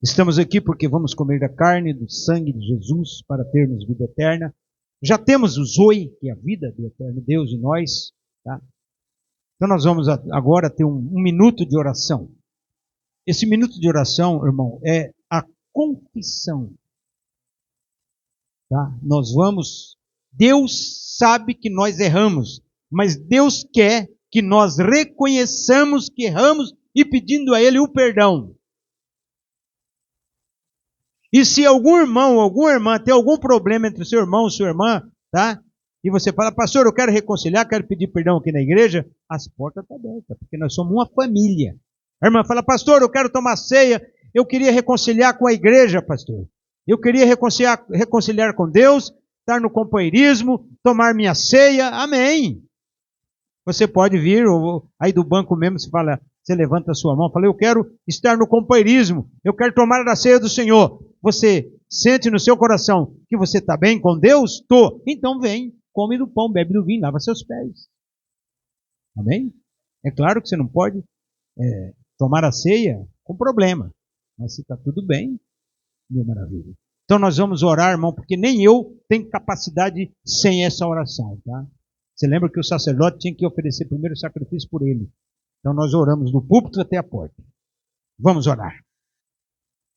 Estamos aqui porque vamos comer da carne e do sangue de Jesus para termos vida eterna. Já temos o Zoe, que é a vida do eterno Deus em nós, tá? Então nós vamos agora ter um minuto de oração. Esse minuto de oração, irmão, é a confissão. Tá? Nós vamos... Deus sabe que nós erramos, mas Deus quer que nós reconheçamos que erramos e pedindo a Ele o perdão. E se algum irmão ou alguma irmã tem algum problema entre o seu irmão e sua irmã, tá? E você fala, pastor, eu quero reconciliar, quero pedir perdão aqui na igreja, as portas estão abertas, porque nós somos uma família. A irmã fala, pastor, eu quero tomar ceia, eu queria reconciliar com a igreja, pastor. Eu queria reconciliar com Deus, estar no companheirismo, tomar minha ceia, amém. Você pode vir, ou aí do banco mesmo, você levanta a sua mão, fala, eu quero estar no companheirismo, eu quero tomar a ceia do Senhor. Você sente no seu coração que você está bem com Deus? Estou. Então vem, come do pão, bebe do vinho, lava seus pés. Amém? É claro que você não pode tomar a ceia com problema. Mas se está tudo bem, meu maravilha. Então nós vamos orar, irmão, porque nem eu tenho capacidade sem essa oração, tá? Você lembra que o sacerdote tinha que oferecer primeiro o sacrifício por ele. Então nós oramos do púlpito até a porta. Vamos orar.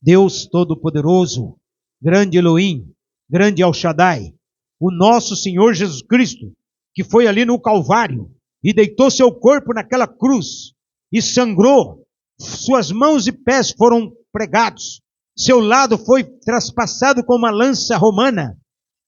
Deus Todo-Poderoso, grande Elohim, grande El Shaddai, o nosso Senhor Jesus Cristo, que foi ali no Calvário e deitou seu corpo naquela cruz e sangrou, suas mãos e pés foram pregados, seu lado foi traspassado com uma lança romana,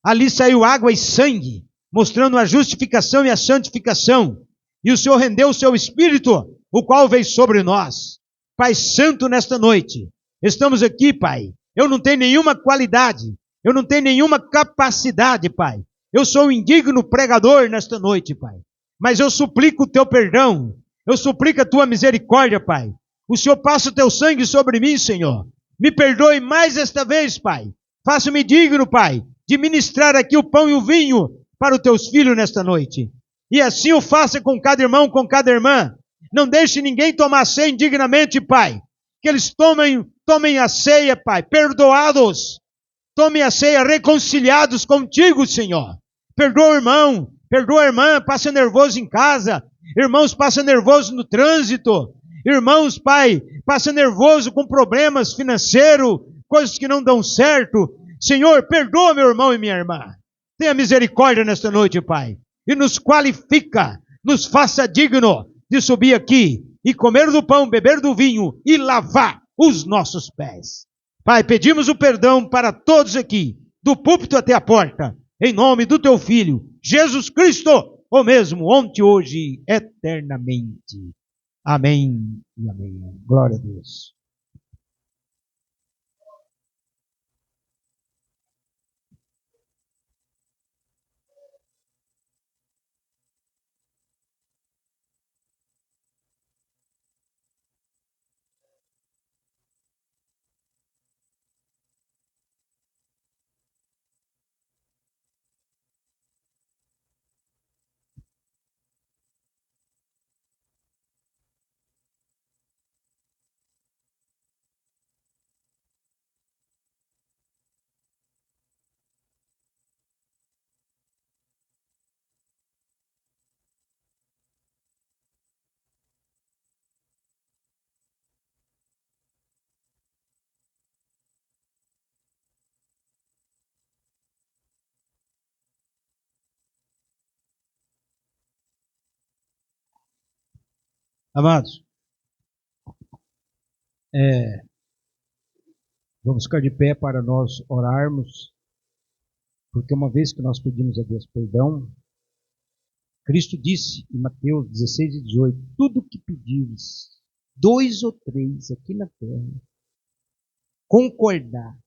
ali saiu água e sangue, mostrando a justificação e a santificação, e o Senhor rendeu o seu Espírito, o qual veio sobre nós. Pai Santo, nesta noite, estamos aqui, Pai, eu não tenho nenhuma qualidade, eu não tenho nenhuma capacidade, Pai, eu sou um indigno pregador nesta noite, Pai, mas eu suplico o teu perdão, eu suplico a tua misericórdia, Pai, o Senhor passa o teu sangue sobre mim, Senhor, me perdoe mais esta vez, Pai, faça-me digno, Pai, de ministrar aqui o pão e o vinho para os teus filhos nesta noite, e assim o faça com cada irmão, com cada irmã, não deixe ninguém tomar ceia indignamente, Pai, que eles tomem a ceia, Pai, perdoados, tomem a ceia reconciliados contigo, Senhor, perdoa o irmão, perdoa a irmã, passa nervoso em casa, irmãos passa nervoso no trânsito, irmãos, Pai, passa nervoso com problemas financeiros, coisas que não dão certo, Senhor, perdoa meu irmão e minha irmã, tenha misericórdia nesta noite, Pai, e nos qualifica, nos faça digno de subir aqui e comer do pão, beber do vinho e lavar os nossos pés. Pai, pedimos o perdão para todos aqui, do púlpito até a porta, em nome do teu Filho, Jesus Cristo, o mesmo, ontem, hoje, eternamente. Amém e amém. Glória a Deus. Amados, vamos ficar de pé para nós orarmos, porque uma vez que nós pedimos a Deus perdão, Cristo disse em Mateus 16 e 18, tudo que pedires, 2 ou 3 aqui na terra, concordar,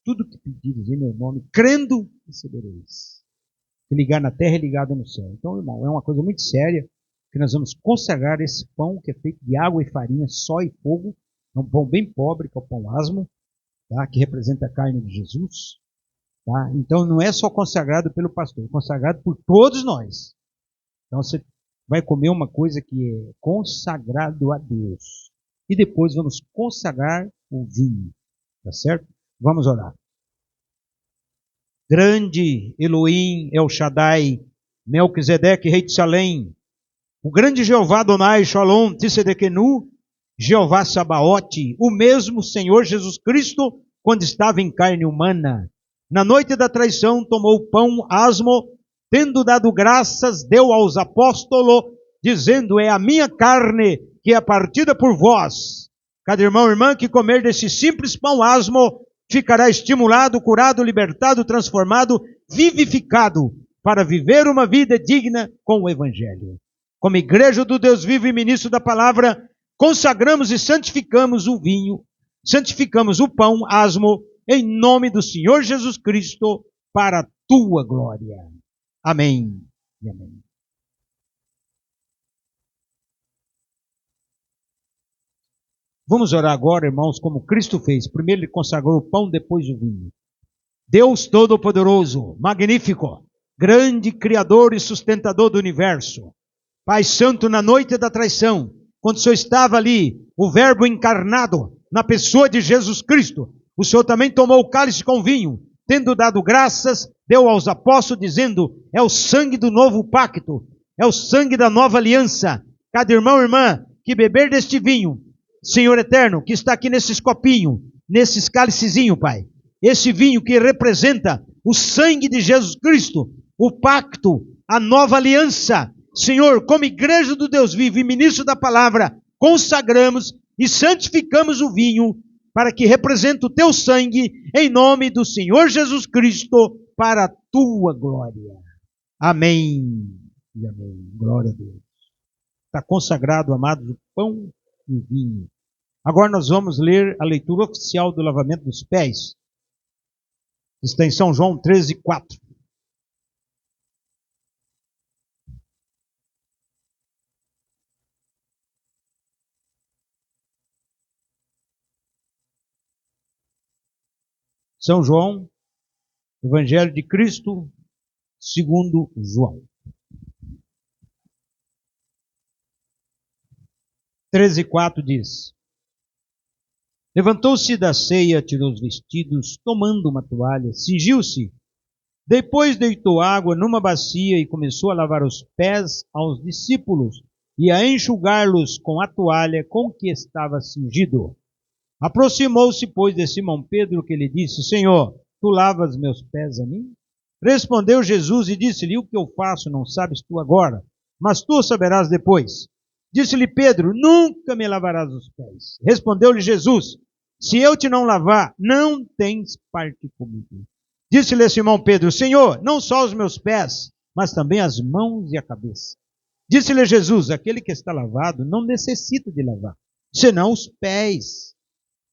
tudo que pedires em meu nome, crendo, recebereis. Se ligar na terra é ligado no céu. Então, irmão, é uma coisa muito séria, que nós vamos consagrar esse pão que é feito de água e farinha, só e fogo, é um pão bem pobre, que é o pão asmo, tá? Que representa a carne de Jesus. Tá? Então não é só consagrado pelo pastor, é consagrado por todos nós. Então você vai comer uma coisa que é consagrado a Deus. E depois vamos consagrar o vinho. Tá certo? Vamos orar. Grande Elohim, El Shaddai, Melquisedeque, Rei de Salém, o grande Jeová Adonai, Shalom, Tissedekenu, Jeová Sabaote, o mesmo Senhor Jesus Cristo, quando estava em carne humana, na noite da traição tomou o pão asmo, tendo dado graças, deu aos apóstolos, dizendo, é a minha carne que é partida por vós. Cada irmão e irmã que comer desse simples pão asmo, ficará estimulado, curado, libertado, transformado, vivificado, para viver uma vida digna com o Evangelho. Como igreja do Deus vivo e ministro da palavra, consagramos e santificamos o vinho, santificamos o pão asmo, em nome do Senhor Jesus Cristo, para a tua glória. Amém e amém. Vamos orar agora, irmãos, como Cristo fez. Primeiro ele consagrou o pão, depois o vinho. Deus Todo-Poderoso, magnífico, grande Criador e sustentador do universo, Pai Santo, na noite da traição, quando o Senhor estava ali, o Verbo encarnado, na pessoa de Jesus Cristo, o Senhor também tomou o cálice com vinho, tendo dado graças, deu aos apóstolos, dizendo: é o sangue do novo pacto, é o sangue da nova aliança. Cada irmão e irmã que beber deste vinho, Senhor eterno, que está aqui nesses copinhos, nesses cálicezinhos, Pai, esse vinho que representa o sangue de Jesus Cristo, o pacto, a nova aliança, Senhor, como igreja do Deus vivo e ministro da palavra, consagramos e santificamos o vinho para que represente o teu sangue em nome do Senhor Jesus Cristo para a tua glória. Amém e amém. Glória a Deus. Está consagrado, amados, o pão e o vinho. Agora nós vamos ler a leitura oficial do lavamento dos pés. Está em São João 13:4. São João, Evangelho de Cristo, segundo João. 13:4 diz: levantou-se da ceia, tirou os vestidos, tomando uma toalha, cingiu-se. Depois deitou água numa bacia e começou a lavar os pés aos discípulos e a enxugar-los com a toalha com que estava cingido. Aproximou-se, pois, de Simão Pedro, que lhe disse: Senhor, tu lavas meus pés a mim? Respondeu Jesus e disse-lhe: o que eu faço não sabes tu agora, mas tu saberás depois. Disse-lhe Pedro: nunca me lavarás os pés. Respondeu-lhe Jesus: se eu te não lavar, não tens parte comigo. Disse-lhe Simão Pedro: Senhor, não só os meus pés, mas também as mãos e a cabeça. Disse-lhe Jesus: aquele que está lavado não necessita de lavar, senão os pés,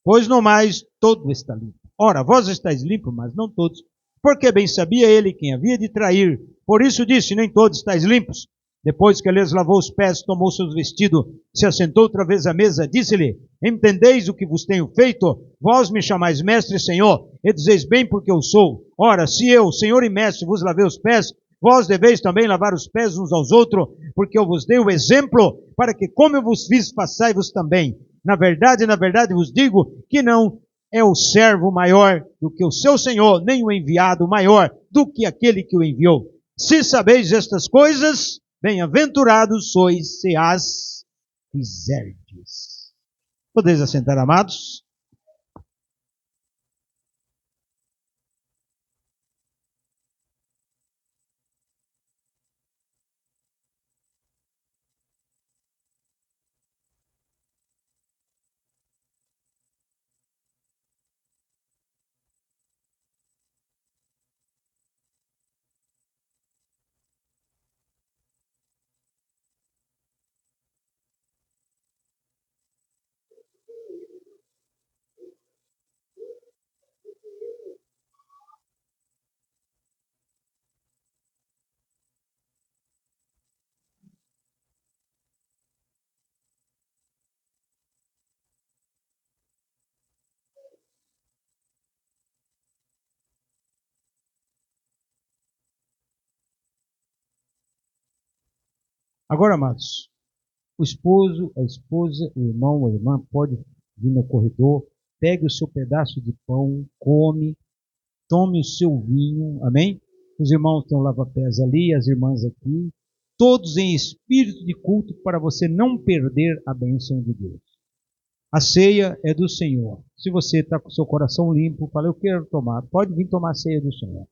pois no mais todo está limpo. Ora, vós estáis limpos, mas não todos, porque bem sabia ele quem havia de trair. Por isso disse: nem todos estáis limpos. Depois que lhes lavou os pés, tomou seus vestidos, se assentou outra vez à mesa, disse-lhe: entendeis o que vos tenho feito? Vós me chamais mestre e senhor, e dizeis bem porque eu sou. Ora, se eu, senhor e mestre, vos lavei os pés, vós deveis também lavar os pés uns aos outros, porque eu vos dei o exemplo, para que como eu vos fiz, façai-vos também. Na verdade vos digo que não é o servo maior do que o seu senhor, nem o enviado maior do que aquele que o enviou. Se sabeis estas coisas, bem-aventurados sois se as fizerdes. Podeis assentar, amados? Agora, amados, o esposo, a esposa, o irmão, a irmã pode vir no corredor, pegue o seu pedaço de pão, come, tome o seu vinho, amém? Os irmãos estão lava-pés ali, as irmãs aqui, todos em espírito de culto para você não perder a bênção de Deus. A ceia é do Senhor. Se você está com o seu coração limpo, fala: eu quero tomar, pode vir tomar a ceia do Senhor.